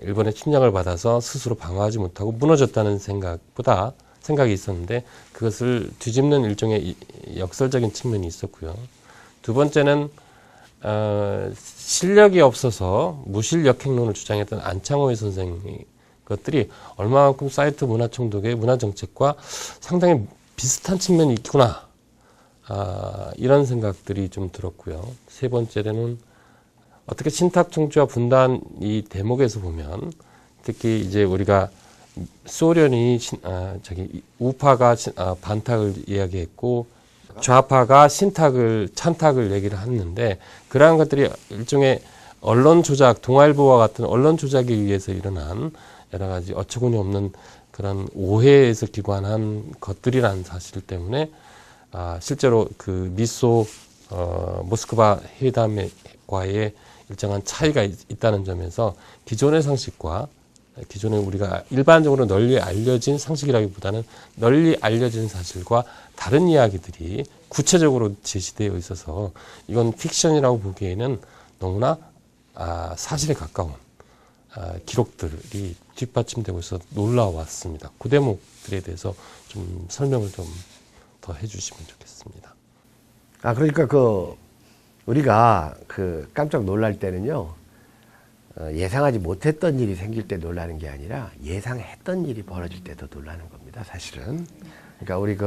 Speaker 5: 일본의 침략을 받아서 스스로 방어하지 못하고 무너졌다는 생각이 있었는데 그것을 뒤집는 일종의 역설적인 측면이 있었고요. 두 번째는 실력이 없어서 무실역행론을 주장했던 안창호의 선생의 것들이 얼마만큼 사이트 문화총독의 문화정책과 상당히 비슷한 측면이 있구나. 이런 생각들이 좀 들었고요. 세 번째는 어떻게 신탁청주와 분단 이 대목에서 보면 특히 이제 우리가 소련이 우파가 반탁을 이야기했고 좌파가 찬탁을 얘기를 했는데 그러한 것들이 일종의 언론 조작, 동아일보와 같은 언론 조작에 의해서 일어난 여러 가지 어처구니 없는 그런 오해에서 기관한 것들이라는 사실 때문에 실제로 그 미소 모스크바 회담과의 일정한 차이가 있다는 점에서 기존의 상식과 기존에 우리가 일반적으로 널리 알려진 상식이라기보다는 널리 알려진 사실과 다른 이야기들이 구체적으로 제시되어 있어서 이건 픽션이라고 보기에는 너무나 사실에 가까운 기록들이 뒷받침되고 있어서 놀라웠습니다. 그 대목들에 대해서 좀 설명을 좀 더 해주시면 좋겠습니다.
Speaker 3: 그러니까 우리가 깜짝 놀랄 때는요, 예상하지 못했던 일이 생길 때 놀라는 게 아니라 예상했던 일이 벌어질 때도 놀라는 겁니다, 사실은. 그러니까 우리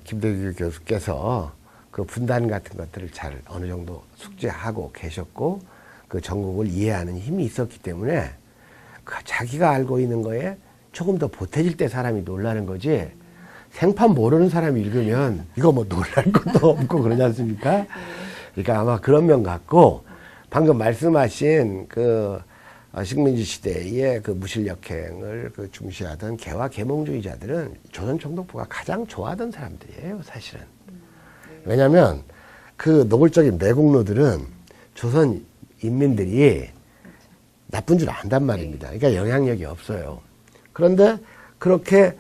Speaker 3: 김대규 교수께서 그 분단 같은 것들을 잘 어느 정도 숙지하고 계셨고, 그 전국을 이해하는 힘이 있었기 때문에 자기가 알고 있는 거에 조금 더 보태질 때 사람이 놀라는 거지, 생판 모르는 사람이 읽으면 이거 뭐 놀랄 것도 없고 그러지 않습니까? 그러니까 아마 그런 면 같고, 방금 말씀하신 식민지 시대의 그 무실역행을 중시하던 개화 계몽주의자들은 조선 총독부가 가장 좋아하던 사람들이에요, 사실은. 왜냐하면 그 노골적인 매국노들은 조선 인민들이 나쁜 줄 안단 말입니다. 그러니까 영향력이 없어요. 그런데 그렇게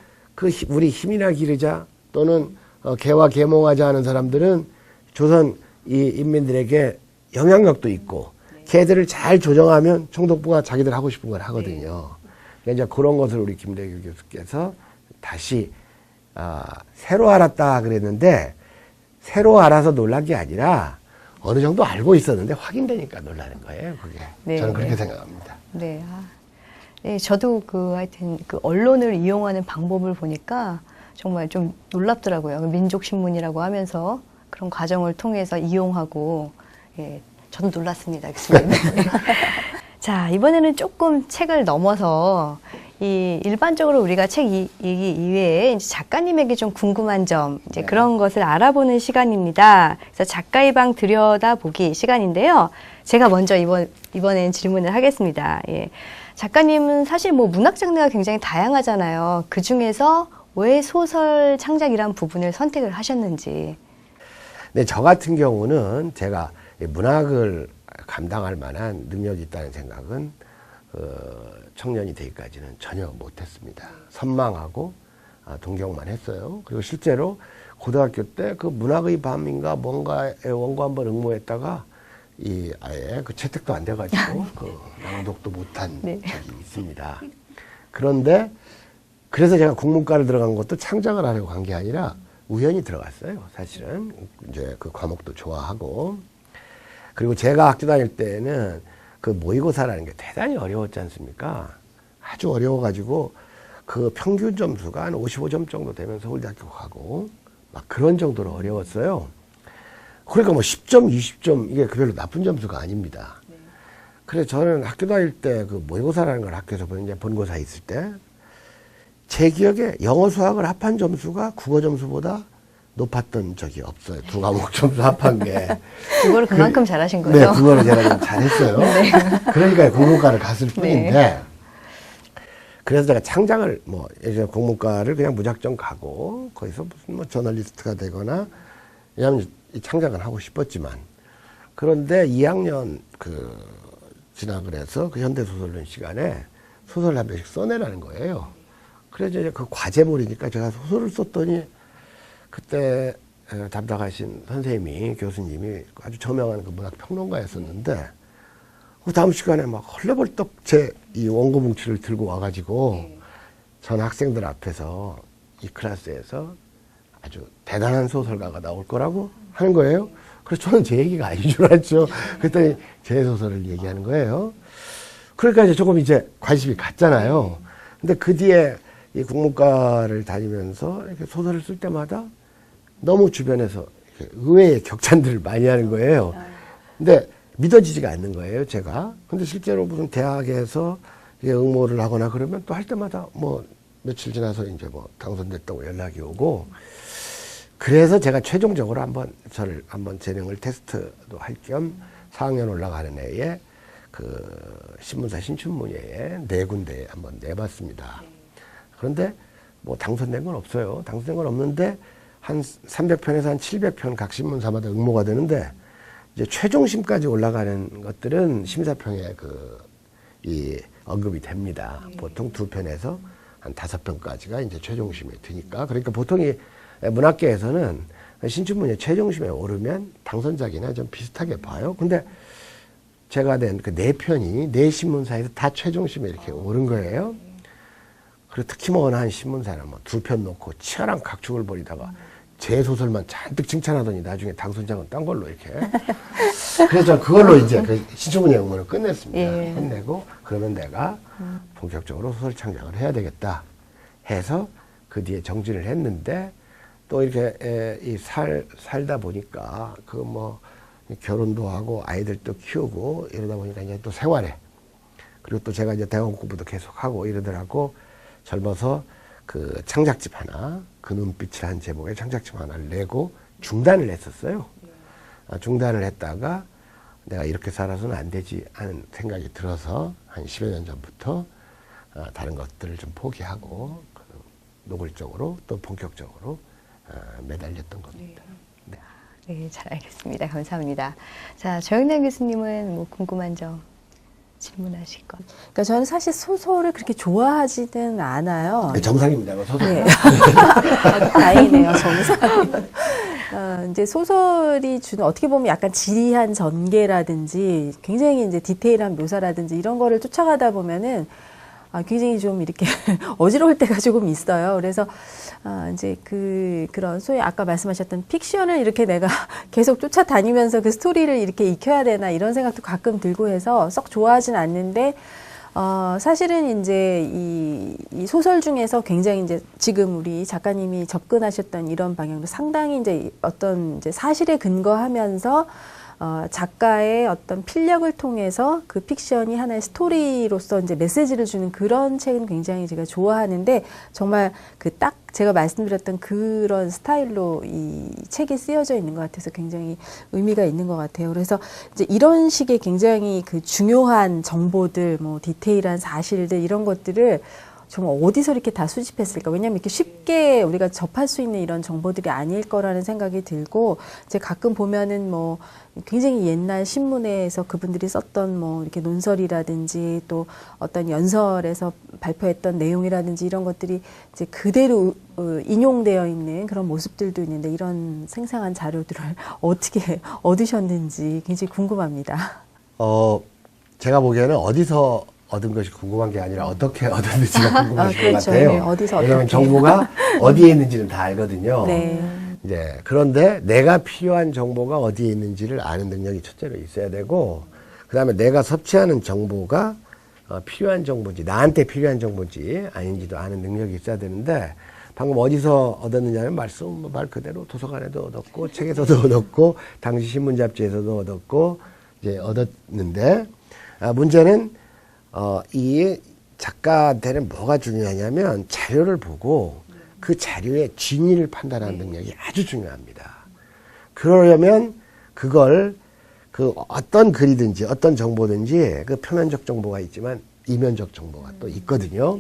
Speaker 3: 우리 힘이나 기르자 또는 개화 계몽하자 하는 사람들은 조선 이 인민들에게 영향력도 있고 걔들을 잘 조정하면 총독부가 자기들 하고 싶은 걸 하거든요. 그러니까 이제 그런 것을 우리 김대규 교수께서 다시 새로 알았다 그랬는데 새로 알아서 놀란 게 아니라 어느 정도 알고 있었는데 확인되니까 놀라는 거예요. 그게.
Speaker 1: 네.
Speaker 3: 저는 그렇게 생각합니다.
Speaker 1: 네. 예, 저도 하여튼 언론을 이용하는 방법을 보니까 정말 좀 놀랍더라고요. 민족신문이라고 하면서 그런 과정을 통해서 이용하고, 예, 저도 놀랐습니다, 교수님. 자, 이번에는 조금 책을 넘어서 일반적으로 우리가 책 얘기 이외에 이제 작가님에게 좀 궁금한 점, 이제 그런 것을 알아보는 시간입니다. 그래서 작가의 방 들여다보기 시간인데요. 제가 먼저 이번엔 질문을 하겠습니다. 예. 작가님은 사실 문학 장르가 굉장히 다양하잖아요. 그 중에서 왜 소설 창작이란 부분을 선택을 하셨는지.
Speaker 3: 네, 저 같은 경우는 제가 문학을 감당할 만한 능력이 있다는 생각은 청년이 되기까지는 전혀 못했습니다. 선망하고 동경만 했어요. 그리고 실제로 고등학교 때 그 문학의 밤인가 뭔가에 원고 한번 응모했다가 아예 채택도 안 돼가지고 낭독도 못한
Speaker 1: 네.
Speaker 3: 적이 있습니다. 그런데 그래서 제가 국문과를 들어간 것도 창작을 하려고 한 게 아니라 우연히 들어갔어요. 사실은 이제 그 과목도 좋아하고, 그리고 제가 학교 다닐 때는 그 모의고사라는 게 대단히 어려웠지 않습니까? 아주 어려워가지고 그 평균 점수가 한 55점 정도 되면 서울대학교 가고 막 그런 정도로 어려웠어요. 그러니까 10점, 20점 이게 별로 나쁜 점수가 아닙니다. 그래서 저는 학교 다닐 때 그 모의고사라는 걸 학교에서 본고사 있을 때 제 기억에 영어 수학을 합한 점수가 국어 점수보다 높았던 적이 없어요. 두 과목 점수 합한 게.
Speaker 1: 그거를 그만큼 잘하신 거예요?
Speaker 3: 네, 그거를 제가 좀 잘했어요. 네. 그러니까 국문과를 갔을 뿐인데,
Speaker 1: 네.
Speaker 3: 그래서 제가 창작을 예전에 국문과를 그냥 무작정 가고 거기서 무슨 저널리스트가 되거나, 왜냐하면 이 창작은 하고 싶었지만, 그런데 2학년 진학을 해서 그 현대소설론 시간에 소설 한 편씩 써내라는 거예요. 그래서 이제 그 과제물이니까 제가 소설을 썼더니 그때 담당하신 선생님이, 교수님이 아주 저명한 그 문학 평론가였었는데, 그 다음 시간에 막 헐레벌떡 제 이 원고 뭉치를 들고 와가지고 전 학생들 앞에서 이 클래스에서 아주 대단한 소설가가 나올 거라고 하는 거예요. 그래서 저는 제 얘기가 아닌 줄 알았죠. 그랬더니 제 소설을 얘기하는 거예요. 그러니까 이제 조금 관심이 갔잖아요. 근데 그 뒤에 이 국문과를 다니면서 이렇게 소설을 쓸 때마다 너무 주변에서 의외의 격찬들을 많이 하는 거예요. 근데 믿어지지가 않는 거예요, 제가. 근데 실제로 무슨 대학에서 응모를 하거나 그러면 또 할 때마다 며칠 지나서 당선됐다고 연락이 오고, 그래서 제가 최종적으로 저를 재능을 테스트도 할 겸 4학년 올라가는 해에 신문사 신춘문예에 4군데에 한번 내봤습니다. 그런데 당선된 건 없어요. 당선된 건 없는데 한 300편에서 한 700편 각 신문사마다 응모가 되는데, 이제 최종심까지 올라가는 것들은 심사평에 언급이 됩니다. 보통 2편에서 한 5편까지가 이제 최종심에 드니까. 그러니까 보통 이 문학계에서는 신춘문예 최종심에 오르면 당선작이나 좀 비슷하게 봐요. 근데 제가 낸 그 4편이 4신문사에서 다 최종심에 이렇게 오른 거예요. 그리고 특히 한 신문사는 2편 놓고 치열한 각축을 벌이다가 제 소설만 잔뜩 칭찬하더니 나중에 당선작은 딴 걸로 이렇게. 그래서 그걸로 이제 신춘문예 응모를 끝냈습니다.
Speaker 1: 예.
Speaker 3: 끝내고 그러면 내가 본격적으로 소설 창작을 해야 되겠다 해서 그 뒤에 정진을 했는데, 또 이렇게 살다 보니까 결혼도 하고 아이들도 키우고 이러다 보니까 이제 또 생활에, 그리고 또 제가 이제 대학원 공부도 계속 하고 이러더라고 젊어서 그 창작집 하나, 그 눈빛이라는 제목의 창작집 하나를 내고 중단을 했었어요. 중단을 했다가 내가 이렇게 살아서는 안 되지 하는 생각이 들어서 한 10여 년 전부터 다른 것들을 좀 포기하고 노골적으로 또 본격적으로 매달렸던 겁니다. 네.
Speaker 1: 네, 잘 알겠습니다. 감사합니다. 자, 조영남 교수님은 궁금한 점 질문하실 것.
Speaker 4: 그러니까 저는 사실 소설을 그렇게 좋아하지는 않아요.
Speaker 3: 네, 정상입니다. 소설.
Speaker 4: 네. 다행이네요, 정상. 이제 소설이 주는 어떻게 보면 약간 지리한 전개라든지 굉장히 이제 디테일한 묘사라든지 이런 거를 쫓아가다 보면은 굉장히 좀 이렇게 어지러울 때가 조금 있어요. 그래서 이제 그런 소위 아까 말씀하셨던 픽션을 이렇게 내가 계속 쫓아다니면서 그 스토리를 이렇게 익혀야 되나 이런 생각도 가끔 들고 해서 썩 좋아하진 않는데, 사실은 이제 이 소설 중에서 굉장히 이제 지금 우리 작가님이 접근하셨던 이런 방향도 상당히 이제 어떤 이제 사실에 근거하면서 작가의 어떤 필력을 통해서 그 픽션이 하나의 스토리로서 이제 메시지를 주는 그런 책은 굉장히 제가 좋아하는데 정말 그 딱 제가 말씀드렸던 그런 스타일로 이 책이 쓰여져 있는 것 같아서 굉장히 의미가 있는 것 같아요. 그래서 이제 이런 식의 굉장히 그 중요한 정보들, 뭐 디테일한 사실들 이런 것들을 정말 어디서 이렇게 다 수집했을까? 왜냐하면 이렇게 쉽게 우리가 접할 수 있는 이런 정보들이 아닐 거라는 생각이 들고, 이제 가끔 보면은 뭐 굉장히 옛날 신문에서 그분들이 썼던 뭐 이렇게 논설이라든지 또 어떤 연설에서 발표했던 내용이라든지 이런 것들이 이제 그대로 인용되어 있는 그런 모습들도 있는데 이런 생생한 자료들을 어떻게 얻으셨는지 굉장히 궁금합니다.
Speaker 3: 제가 보기에는 어디서 얻은 것이 궁금한 게 아니라 어떻게 얻었는지가 궁금하신 것
Speaker 4: 그렇죠.
Speaker 3: 같아요.
Speaker 4: 네, 어디서
Speaker 3: 왜냐하면
Speaker 4: 어떻게.
Speaker 3: 정보가 어디에 있는지는 다 알거든요.
Speaker 4: 네.
Speaker 3: 이제 그런데 내가 필요한 정보가 어디에 있는지를 아는 능력이 첫째로 있어야 되고, 그다음에 내가 섭취하는 정보가 필요한 정보인지, 나한테 필요한 정보인지 아닌지도 아는 능력이 있어야 되는데, 방금 어디서 얻었느냐면 말 그대로 도서관에도 얻었고 책에서도 얻었고 당시 신문 잡지에서도 얻었고 이제 얻었는데, 문제는 이 작가한테는 뭐가 중요하냐면 자료를 보고 그 자료의 진위를 판단하는 능력이 아주 중요합니다. 그러려면 그걸 그 어떤 글이든지 어떤 정보든지 그 표면적 정보가 있지만 이면적 정보가 또 있거든요.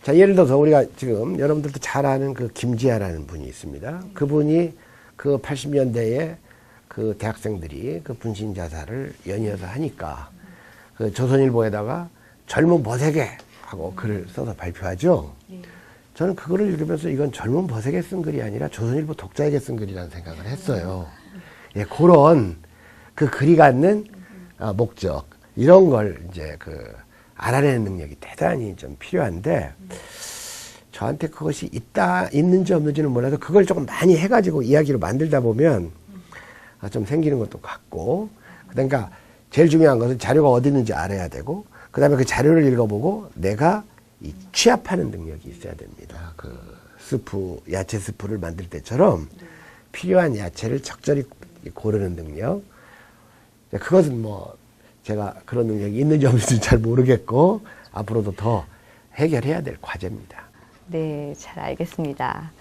Speaker 3: 자, 예를 들어서 우리가 지금 여러분들도 잘 아는 그 김지아라는 분이 있습니다. 그분이 그 80년대에 그 대학생들이 그 분신 자살을 연이어서 하니까 그 조선일보에다가 젊은 버세게 하고 글을 써서 발표하죠. 저는 그거를 읽으면서 이건 젊은 버세게 쓴 글이 아니라 조선일보 독자에게 쓴 글이라는 생각을 했어요. 예, 그런 그 글이 갖는 목적 이런 걸 이제 그 알아내는 능력이 대단히 좀 필요한데, 저한테 그것이 있는지 없는지는 몰라도 그걸 조금 많이 해가지고 이야기로 만들다 보면 좀 생기는 것도 같고, 그러니까 제일 중요한 것은 자료가 어디 있는지 알아야 되고, 그 다음에 그 자료를 읽어보고 내가 이 취합하는 능력이 있어야 됩니다. 그 스프, 야채 스프를 만들 때처럼 필요한 야채를 적절히 고르는 능력. 그것은 뭐 제가 그런 능력이 있는지 없는지 잘 모르겠고 앞으로도 더 해결해야 될 과제입니다.
Speaker 1: 네, 잘 알겠습니다.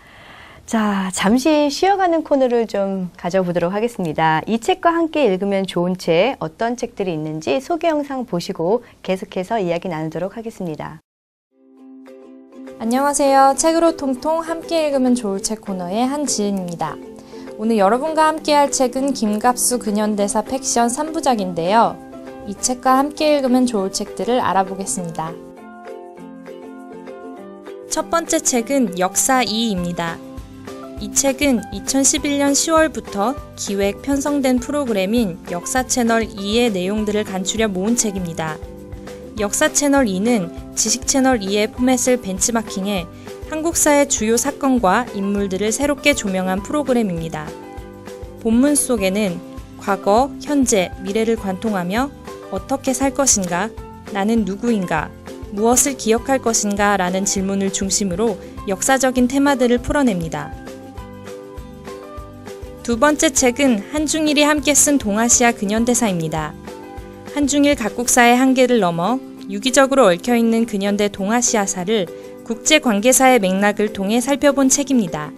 Speaker 1: 자, 잠시 쉬어가는 코너를 좀 가져보도록 하겠습니다. 이 책과 함께 읽으면 좋은 책, 어떤 책들이 있는지 소개 영상 보시고 계속해서 이야기 나누도록 하겠습니다.
Speaker 6: 안녕하세요. 책으로 통통 함께 읽으면 좋을 책 코너의 한지은입니다. 오늘 여러분과 함께 할 책은 김갑수 근현대사 팩션 3부작인데요. 이 책과 함께 읽으면 좋을 책들을 알아보겠습니다. 첫 번째 책은 역사 2입니다. 이 책은 2011년 10월부터 기획 편성된 프로그램인 역사 채널 2의 내용들을 간추려 모은 책입니다. 역사 채널 2는 지식 채널 2의 포맷을 벤치마킹해 한국사의 주요 사건과 인물들을 새롭게 조명한 프로그램입니다. 본문 속에는 과거, 현재, 미래를 관통하며 어떻게 살 것인가, 나는 누구인가, 무엇을 기억할 것인가 라는 질문을 중심으로 역사적인 테마들을 풀어냅니다. 두 번째 책은 한중일이 함께 쓴 동아시아 근현대사입니다. 한중일 각국사의 한계를 넘어 유기적으로 얽혀있는 근현대 동아시아사를 국제관계사의 맥락을 통해 살펴본 책입니다.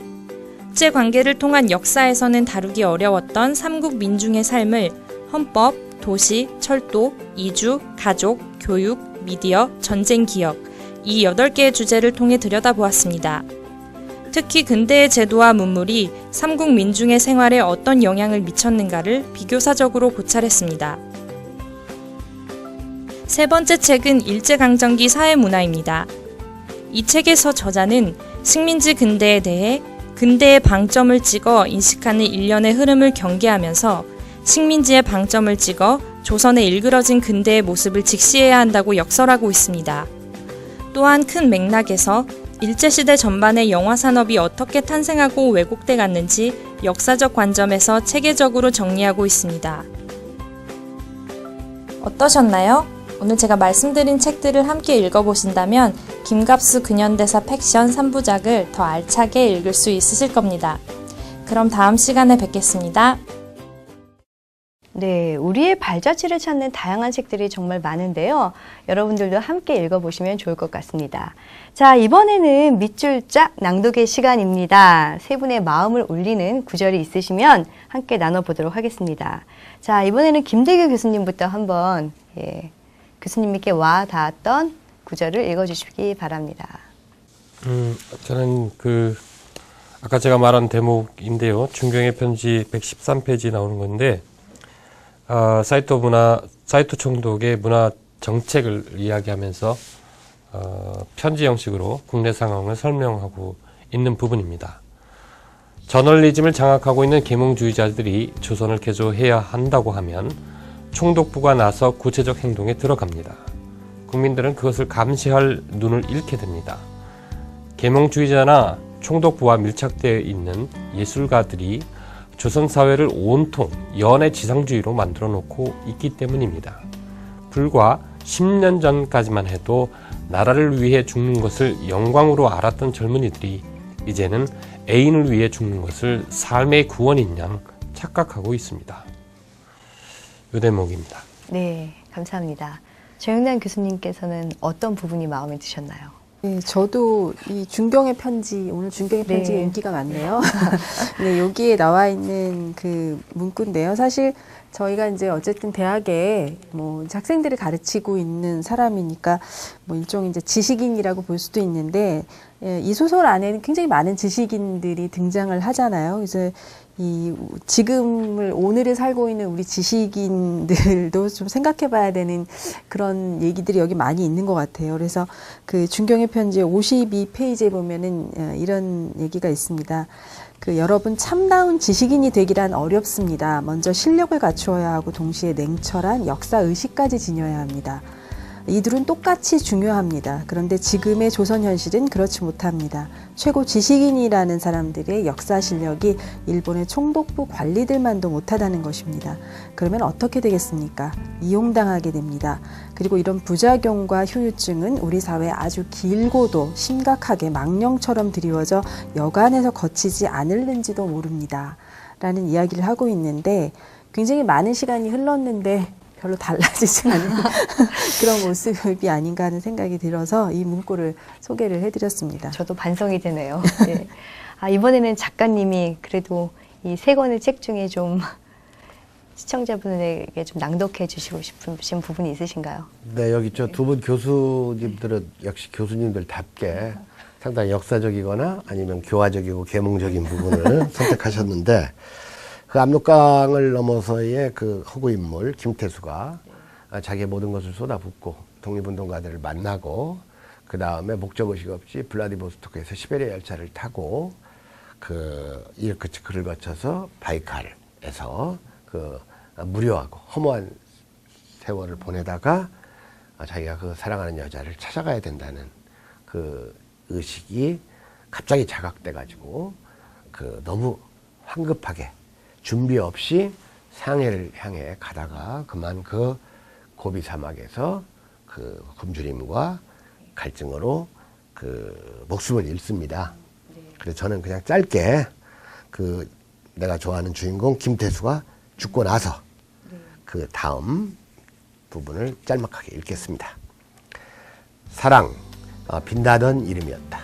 Speaker 6: 국제관계를 통한 역사에서는 다루기 어려웠던 삼국 민중의 삶을 헌법, 도시, 철도, 이주, 가족, 교육, 미디어, 전쟁 기억 이 8개의 주제를 통해 들여다보았습니다. 특히 근대의 제도와 문물이 삼국 민중의 생활에 어떤 영향을 미쳤는가를 비교사적으로 고찰했습니다. 세 번째 책은 일제강점기 사회문화입니다. 이 책에서 저자는 식민지 근대에 대해 근대의 방점을 찍어 인식하는 일련의 흐름을 경계하면서 식민지의 방점을 찍어 조선에 일그러진 근대의 모습을 직시해야 한다고 역설하고 있습니다. 또한 큰 맥락에서 일제시대 전반의 영화산업이 어떻게 탄생하고 왜곡돼 갔는지 역사적 관점에서 체계적으로 정리하고 있습니다. 어떠셨나요? 오늘 제가 말씀드린 책들을 함께 읽어보신다면 김갑수 근현대사 팩션 3부작을 더 알차게 읽을 수 있으실 겁니다. 그럼 다음 시간에 뵙겠습니다.
Speaker 1: 네, 우리의 발자취를 찾는 다양한 책들이 정말 많은데요. 여러분들도 함께 읽어보시면 좋을 것 같습니다. 자, 이번에는 밑줄 짝 낭독의 시간입니다. 세 분의 마음을 울리는 구절이 있으시면 함께 나눠보도록 하겠습니다. 자, 이번에는 김대규 교수님부터 한번 교수님께 와 닿았던 구절을 읽어주시기 바랍니다.
Speaker 5: 저는 아까 제가 말한 대목인데요. 중경의 편지 113페이지 나오는 건데, 사이토 총독의 문화 정책을 이야기하면서 편지 형식으로 국내 상황을 설명하고 있는 부분입니다. 저널리즘을 장악하고 있는 계몽주의자들이 조선을 개조해야 한다고 하면 총독부가 나서 구체적 행동에 들어갑니다. 국민들은 그것을 감시할 눈을 잃게 됩니다. 계몽주의자나 총독부와 밀착되어 있는 예술가들이 조선 사회를 온통 연애 지상주의로 만들어 놓고 있기 때문입니다. 불과 10년 전까지만 해도 나라를 위해 죽는 것을 영광으로 알았던 젊은이들이 이제는 애인을 위해 죽는 것을 삶의 구원인 양 착각하고 있습니다. 이 대목입니다.
Speaker 1: 네, 감사합니다. 정영란 교수님께서는 어떤 부분이 마음에 드셨나요?
Speaker 4: 네, 저도 이 중경의 편지, 오늘 중경의 편지가 인기가 많네요. 네, 여기에 나와 있는 그 문구인데요. 사실 저희가 이제 어쨌든 대학에 뭐 학생들을 가르치고 있는 사람이니까 뭐 일종의 이제 지식인이라고 볼 수도 있는데, 이 소설 안에는 굉장히 많은 지식인들이 등장을 하잖아요. 그래서 오늘을 살고 있는 우리 지식인들도 좀 생각해 봐야 되는 그런 얘기들이 여기 많이 있는 것 같아요. 그래서 그 중경의 편지 52페이지에 보면은 이런 얘기가 있습니다. 여러분 참다운 지식인이 되기란 어렵습니다. 먼저 실력을 갖추어야 하고 동시에 냉철한 역사 의식까지 지녀야 합니다. 이들은 똑같이 중요합니다. 그런데 지금의 조선 현실은 그렇지 못합니다. 최고 지식인이라는 사람들의 역사 실력이 일본의 총독부 관리들만도 못하다는 것입니다. 그러면 어떻게 되겠습니까? 이용당하게 됩니다. 그리고 이런 부작용과 후유증은 우리 사회에 아주 길고도 심각하게 망령처럼 드리워져 여간에서 거치지 않을는지도 모릅니다. 라는 이야기를 하고 있는데, 굉장히 많은 시간이 흘렀는데 별로 달라지지 않은 그런 모습이 아닌가 하는 생각이 들어서 이 문구를 소개를 해드렸습니다.
Speaker 1: 저도 반성이 되네요. 네. 이번에는 작가님이 그래도 이 세 권의 책 중에 좀 시청자분에게 좀 낭독해 주시고 싶으신 부분이 있으신가요?
Speaker 3: 네, 여기 저 두 분 교수님들은 역시 교수님들답게 상당히 역사적이거나 아니면 교화적이고 계몽적인 부분을 선택하셨는데, 그 압록강을 넘어서의 그 허구 인물 김태수가 자기의 모든 것을 쏟아붓고 독립운동가들을 만나고, 그 다음에 목적의식 없이 블라디보스토크에서 시베리아 열차를 타고 그 이르크츠크를 거쳐서 바이칼에서 그 무료하고 허무한 세월을 보내다가 자기가 그 사랑하는 여자를 찾아가야 된다는 그 의식이 갑자기 자각돼 가지고 그 너무 황급하게 준비 없이 상해를 향해 가다가 그만 그 고비 사막에서 그 굶주림과 갈증으로 그 목숨을 잃습니다. 그래서 저는 그냥 짧게 그 내가 좋아하는 주인공 김태수가 죽고 나서 그 다음 부분을 짤막하게 읽겠습니다. 사랑, 빛나던 이름이었다.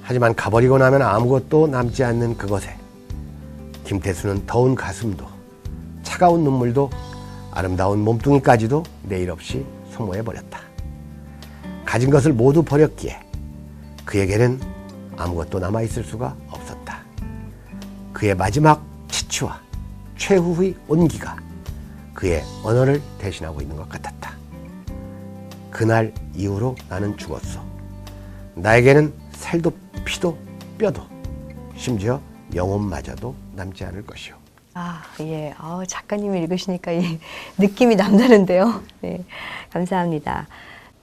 Speaker 3: 하지만 가버리고 나면 아무것도 남지 않는 그것에 김태수는 더운 가슴도 차가운 눈물도 아름다운 몸뚱이까지도 내일 없이 소모해버렸다. 가진 것을 모두 버렸기에 그에게는 아무것도 남아있을 수가 없었다. 그의 마지막 치취와 최후의 온기가 그의 언어를 대신하고 있는 것 같았다. 그날 이후로 나는 죽었어. 나에게는 살도 피도 뼈도 심지어 영혼마저도 남지 않을 것이오.
Speaker 1: 예. 작가님이 읽으시니까 이 느낌이 남다른데요. 네, 감사합니다.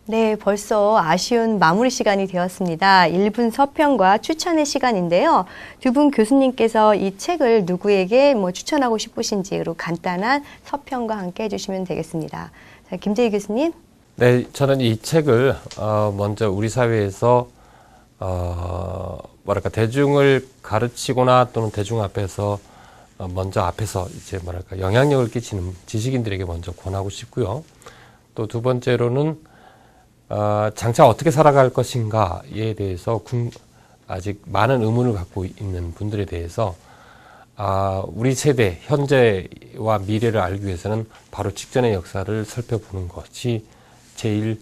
Speaker 1: 네, 벌써 아쉬운 마무리 시간이 되었습니다. 1분 서평과 추천의 시간인데요. 두 분 교수님께서 이 책을 누구에게 추천하고 싶으신지, 그리고 간단한 서평과 함께 해주시면 되겠습니다. 자, 김재희 교수님.
Speaker 5: 네, 저는 이 책을 먼저 우리 사회에서 뭐랄까 대중을 가르치거나 또는 대중 앞에서 먼저 앞에서 이제 뭐랄까 영향력을 끼치는 지식인들에게 먼저 권하고 싶고요. 또 두 번째로는 장차 어떻게 살아갈 것인가에 대해서 아직 많은 의문을 갖고 있는 분들에 대해서 우리 세대 현재와 미래를 알기 위해서는 바로 직전의 역사를 살펴보는 것이 제일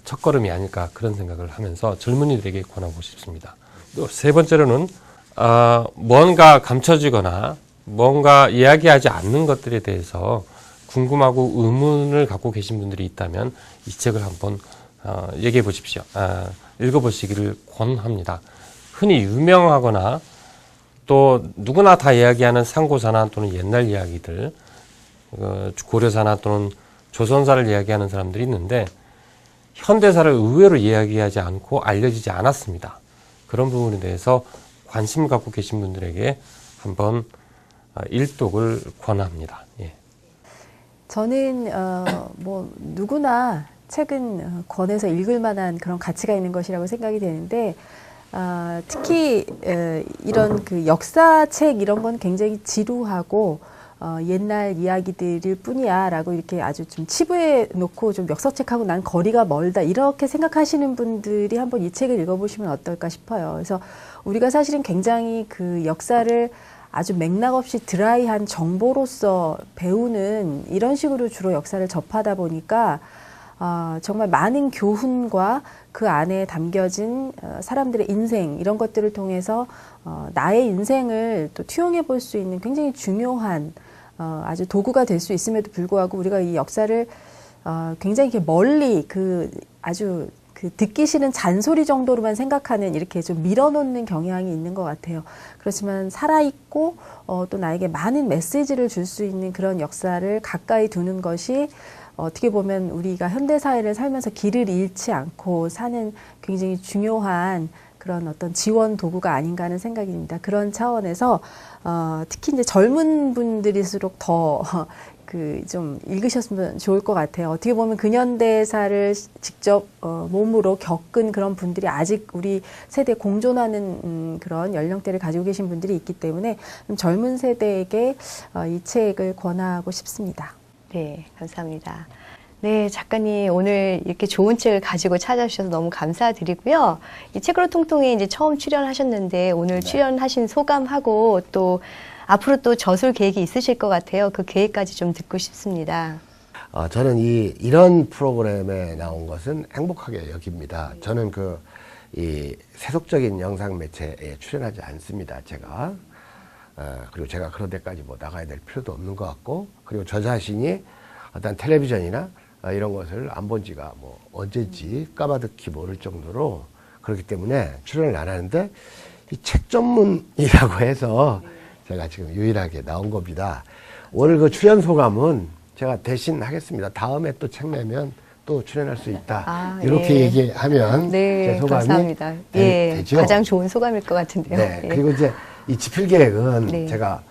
Speaker 5: 첫걸음이 아닐까 그런 생각을 하면서 젊은이들에게 권하고 싶습니다. 또 세 번째로는 뭔가 감춰지거나 뭔가 이야기하지 않는 것들에 대해서 궁금하고 의문을 갖고 계신 분들이 있다면 이 책을 한번 얘기해 보십시오. 읽어보시기를 권합니다. 흔히 유명하거나 또 누구나 다 이야기하는 상고사나 또는 옛날 이야기들, 고려사나 또는 조선사를 이야기하는 사람들이 있는데 현대사를 의외로 이야기하지 않고 알려지지 않았습니다. 그런 부분에 대해서 관심 갖고 계신 분들에게 한번 일독을 권합니다. 예.
Speaker 4: 저는 뭐 누구나 책은 권해서 읽을 만한 그런 가치가 있는 것이라고 생각이 되는데 특히 이런 그 역사책 이런 건 굉장히 지루하고 옛날 이야기들일 뿐이야라고 이렇게 아주 좀 치부해 놓고 좀 역사책하고 난 거리가 멀다 이렇게 생각하시는 분들이 한번 이 책을 읽어보시면 어떨까 싶어요. 그래서 우리가 사실은 굉장히 그 역사를 아주 맥락 없이 드라이한 정보로서 배우는 이런 식으로 주로 역사를 접하다 보니까 정말 많은 교훈과 그 안에 담겨진 사람들의 인생 이런 것들을 통해서 나의 인생을 또 투영해 볼 수 있는 굉장히 중요한 아주 도구가 될 수 있음에도 불구하고 우리가 이 역사를 굉장히 이렇게 멀리 아주 듣기 싫은 잔소리 정도로만 생각하는 이렇게 좀 밀어놓는 경향이 있는 것 같아요. 그렇지만 살아있고 또 나에게 많은 메시지를 줄 수 있는 그런 역사를 가까이 두는 것이 어떻게 보면 우리가 현대사회를 살면서 길을 잃지 않고 사는 굉장히 중요한 그런 어떤 지원 도구가 아닌가 하는 생각이 듭니다. 그런 차원에서 특히 이제 젊은 분들일수록 더 좀 읽으셨으면 좋을 것 같아요. 어떻게 보면 근현대사를 직접 몸으로 겪은 그런 분들이 아직 우리 세대에 공존하는 그런 연령대를 가지고 계신 분들이 있기 때문에 좀 젊은 세대에게 이 책을 권하고 싶습니다.
Speaker 1: 네, 감사합니다. 네, 작가님 오늘 이렇게 좋은 책을 가지고 찾아주셔서 너무 감사드리고요. 이 책으로 통통에 이제 처음 출연하셨는데 오늘 출연하신 소감하고 또 앞으로 또 저술 계획이 있으실 것 같아요. 그 계획까지 좀 듣고 싶습니다.
Speaker 3: 저는 이런 프로그램에 나온 것은 행복하게 여깁니다. 저는 이 세속적인 영상 매체에 출연하지 않습니다. 제가. 그리고 제가 그런 데까지 뭐 나가야 될 필요도 없는 것 같고, 그리고 저 자신이 어떤 텔레비전이나 이런 것을 안 본 지가 뭐 언제인지 까마득히 모를 정도로 그렇기 때문에 출연을 안 하는데 이 책 전문이라고 해서 제가 지금 유일하게 나온 겁니다. 오늘 그 출연 소감은 제가 대신 하겠습니다. 다음에 또 책 내면 또 출연할 수 있다. 이렇게
Speaker 1: 예.
Speaker 3: 얘기하면
Speaker 1: 네,
Speaker 3: 제 소감이
Speaker 1: 감사합니다. 예,
Speaker 3: 되죠.
Speaker 1: 가장 좋은 소감일 것 같은데요.
Speaker 3: 네.
Speaker 1: 예.
Speaker 3: 그리고 이제 이 집필 계획은
Speaker 1: 네.
Speaker 3: 제가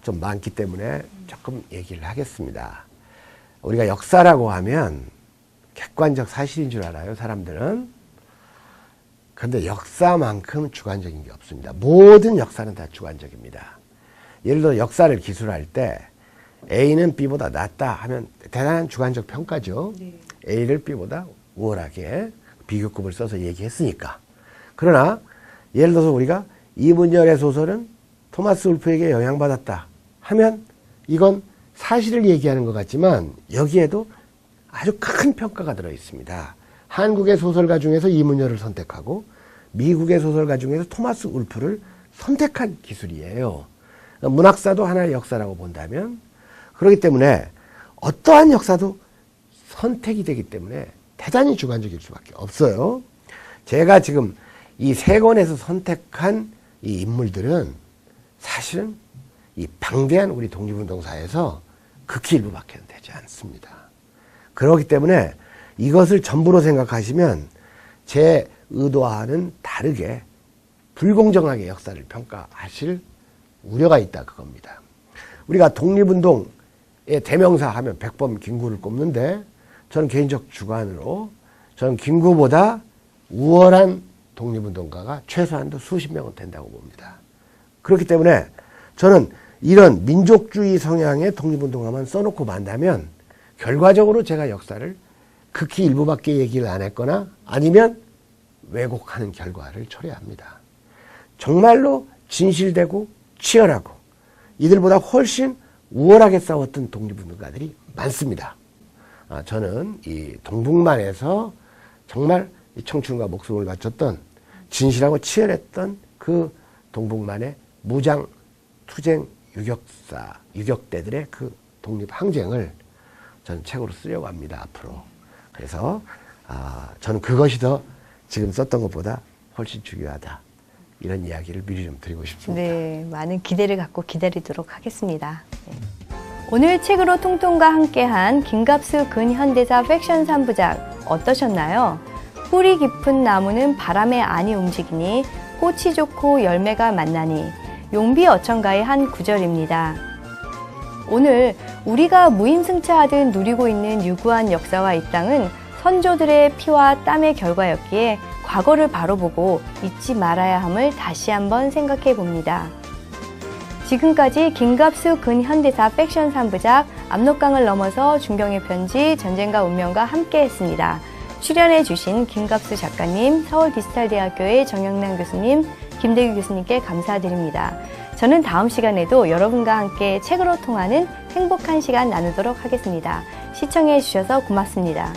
Speaker 3: 좀 많기 때문에 조금 얘기를 하겠습니다. 우리가 역사라고 하면 객관적 사실인 줄 알아요, 사람들은. 그런데 역사만큼 주관적인 게 없습니다. 모든 역사는 다 주관적입니다. 예를 들어 역사를 기술할 때 A는 B보다 낫다 하면 대단한 주관적 평가죠. 네. A를 B보다 우월하게 비교급을 써서 얘기했으니까. 그러나 예를 들어서 우리가 이문열의 소설은 토마스 울프에게 영향받았다 하면 이건 사실을 얘기하는 것 같지만 여기에도 아주 큰 평가가 들어 있습니다. 한국의 소설가 중에서 이문열을 선택하고 미국의 소설가 중에서 토마스 울프를 선택한 기술이에요. 문학사도 하나의 역사라고 본다면 그렇기 때문에 어떠한 역사도 선택이 되기 때문에 대단히 주관적일 수밖에 없어요. 제가 지금 이 세 권에서 선택한 이 인물들은 사실은 이 방대한 우리 독립운동사에서 극히 일부밖에 되지 않습니다. 그렇기 때문에 이것을 전부로 생각하시면 제 의도와는 다르게 불공정하게 역사를 평가하실 우려가 있다 그겁니다. 우리가 독립운동의 대명사 하면 백범 김구를 꼽는데 저는 개인적 주관으로 저는 김구보다 우월한 독립운동가가 최소한도 수십 명은 된다고 봅니다. 그렇기 때문에 저는 이런 민족주의 성향의 독립운동가만 써놓고 만다면 결과적으로 제가 역사를 극히 일부밖에 얘기를 안 했거나 아니면 왜곡하는 결과를 초래합니다. 정말로 진실되고 치열하고 이들보다 훨씬 우월하게 싸웠던 독립운동가들이 많습니다. 저는 이 동북만에서 정말 이 청춘과 목숨을 바쳤던 진실하고 치열했던 그 동북만의 무장, 투쟁, 유격대들의 그 독립항쟁을 저는 책으로 쓰려고 합니다, 앞으로. 그래서 저는 그것이 더 지금 썼던 것보다 훨씬 중요하다. 이런 이야기를 미리 좀 드리고 싶습니다.
Speaker 1: 네, 많은 기대를 갖고 기다리도록 하겠습니다. 네. 오늘 책으로 통통과 함께한 김갑수 근현대사 팩션 3부작 어떠셨나요? 뿌리 깊은 나무는 바람에 안이 움직이니 꽃이 좋고 열매가 만나니 용비 어천가의 한 구절입니다. 오늘 우리가 무임승차하듯 누리고 있는 유구한 역사와 이 땅은 선조들의 피와 땀의 결과였기에 과거를 바로 보고 잊지 말아야 함을 다시 한번 생각해 봅니다. 지금까지 김갑수 근현대사 팩션 3부작 압록강을 넘어서 중경의 편지 전쟁과 운명과 함께 했습니다. 출연해 주신 김갑수 작가님, 서울디지털대학교의 정영란 교수님, 김대규 교수님께 감사드립니다. 저는 다음 시간에도 여러분과 함께 책으로 통하는 행복한 시간 나누도록 하겠습니다. 시청해 주셔서 고맙습니다.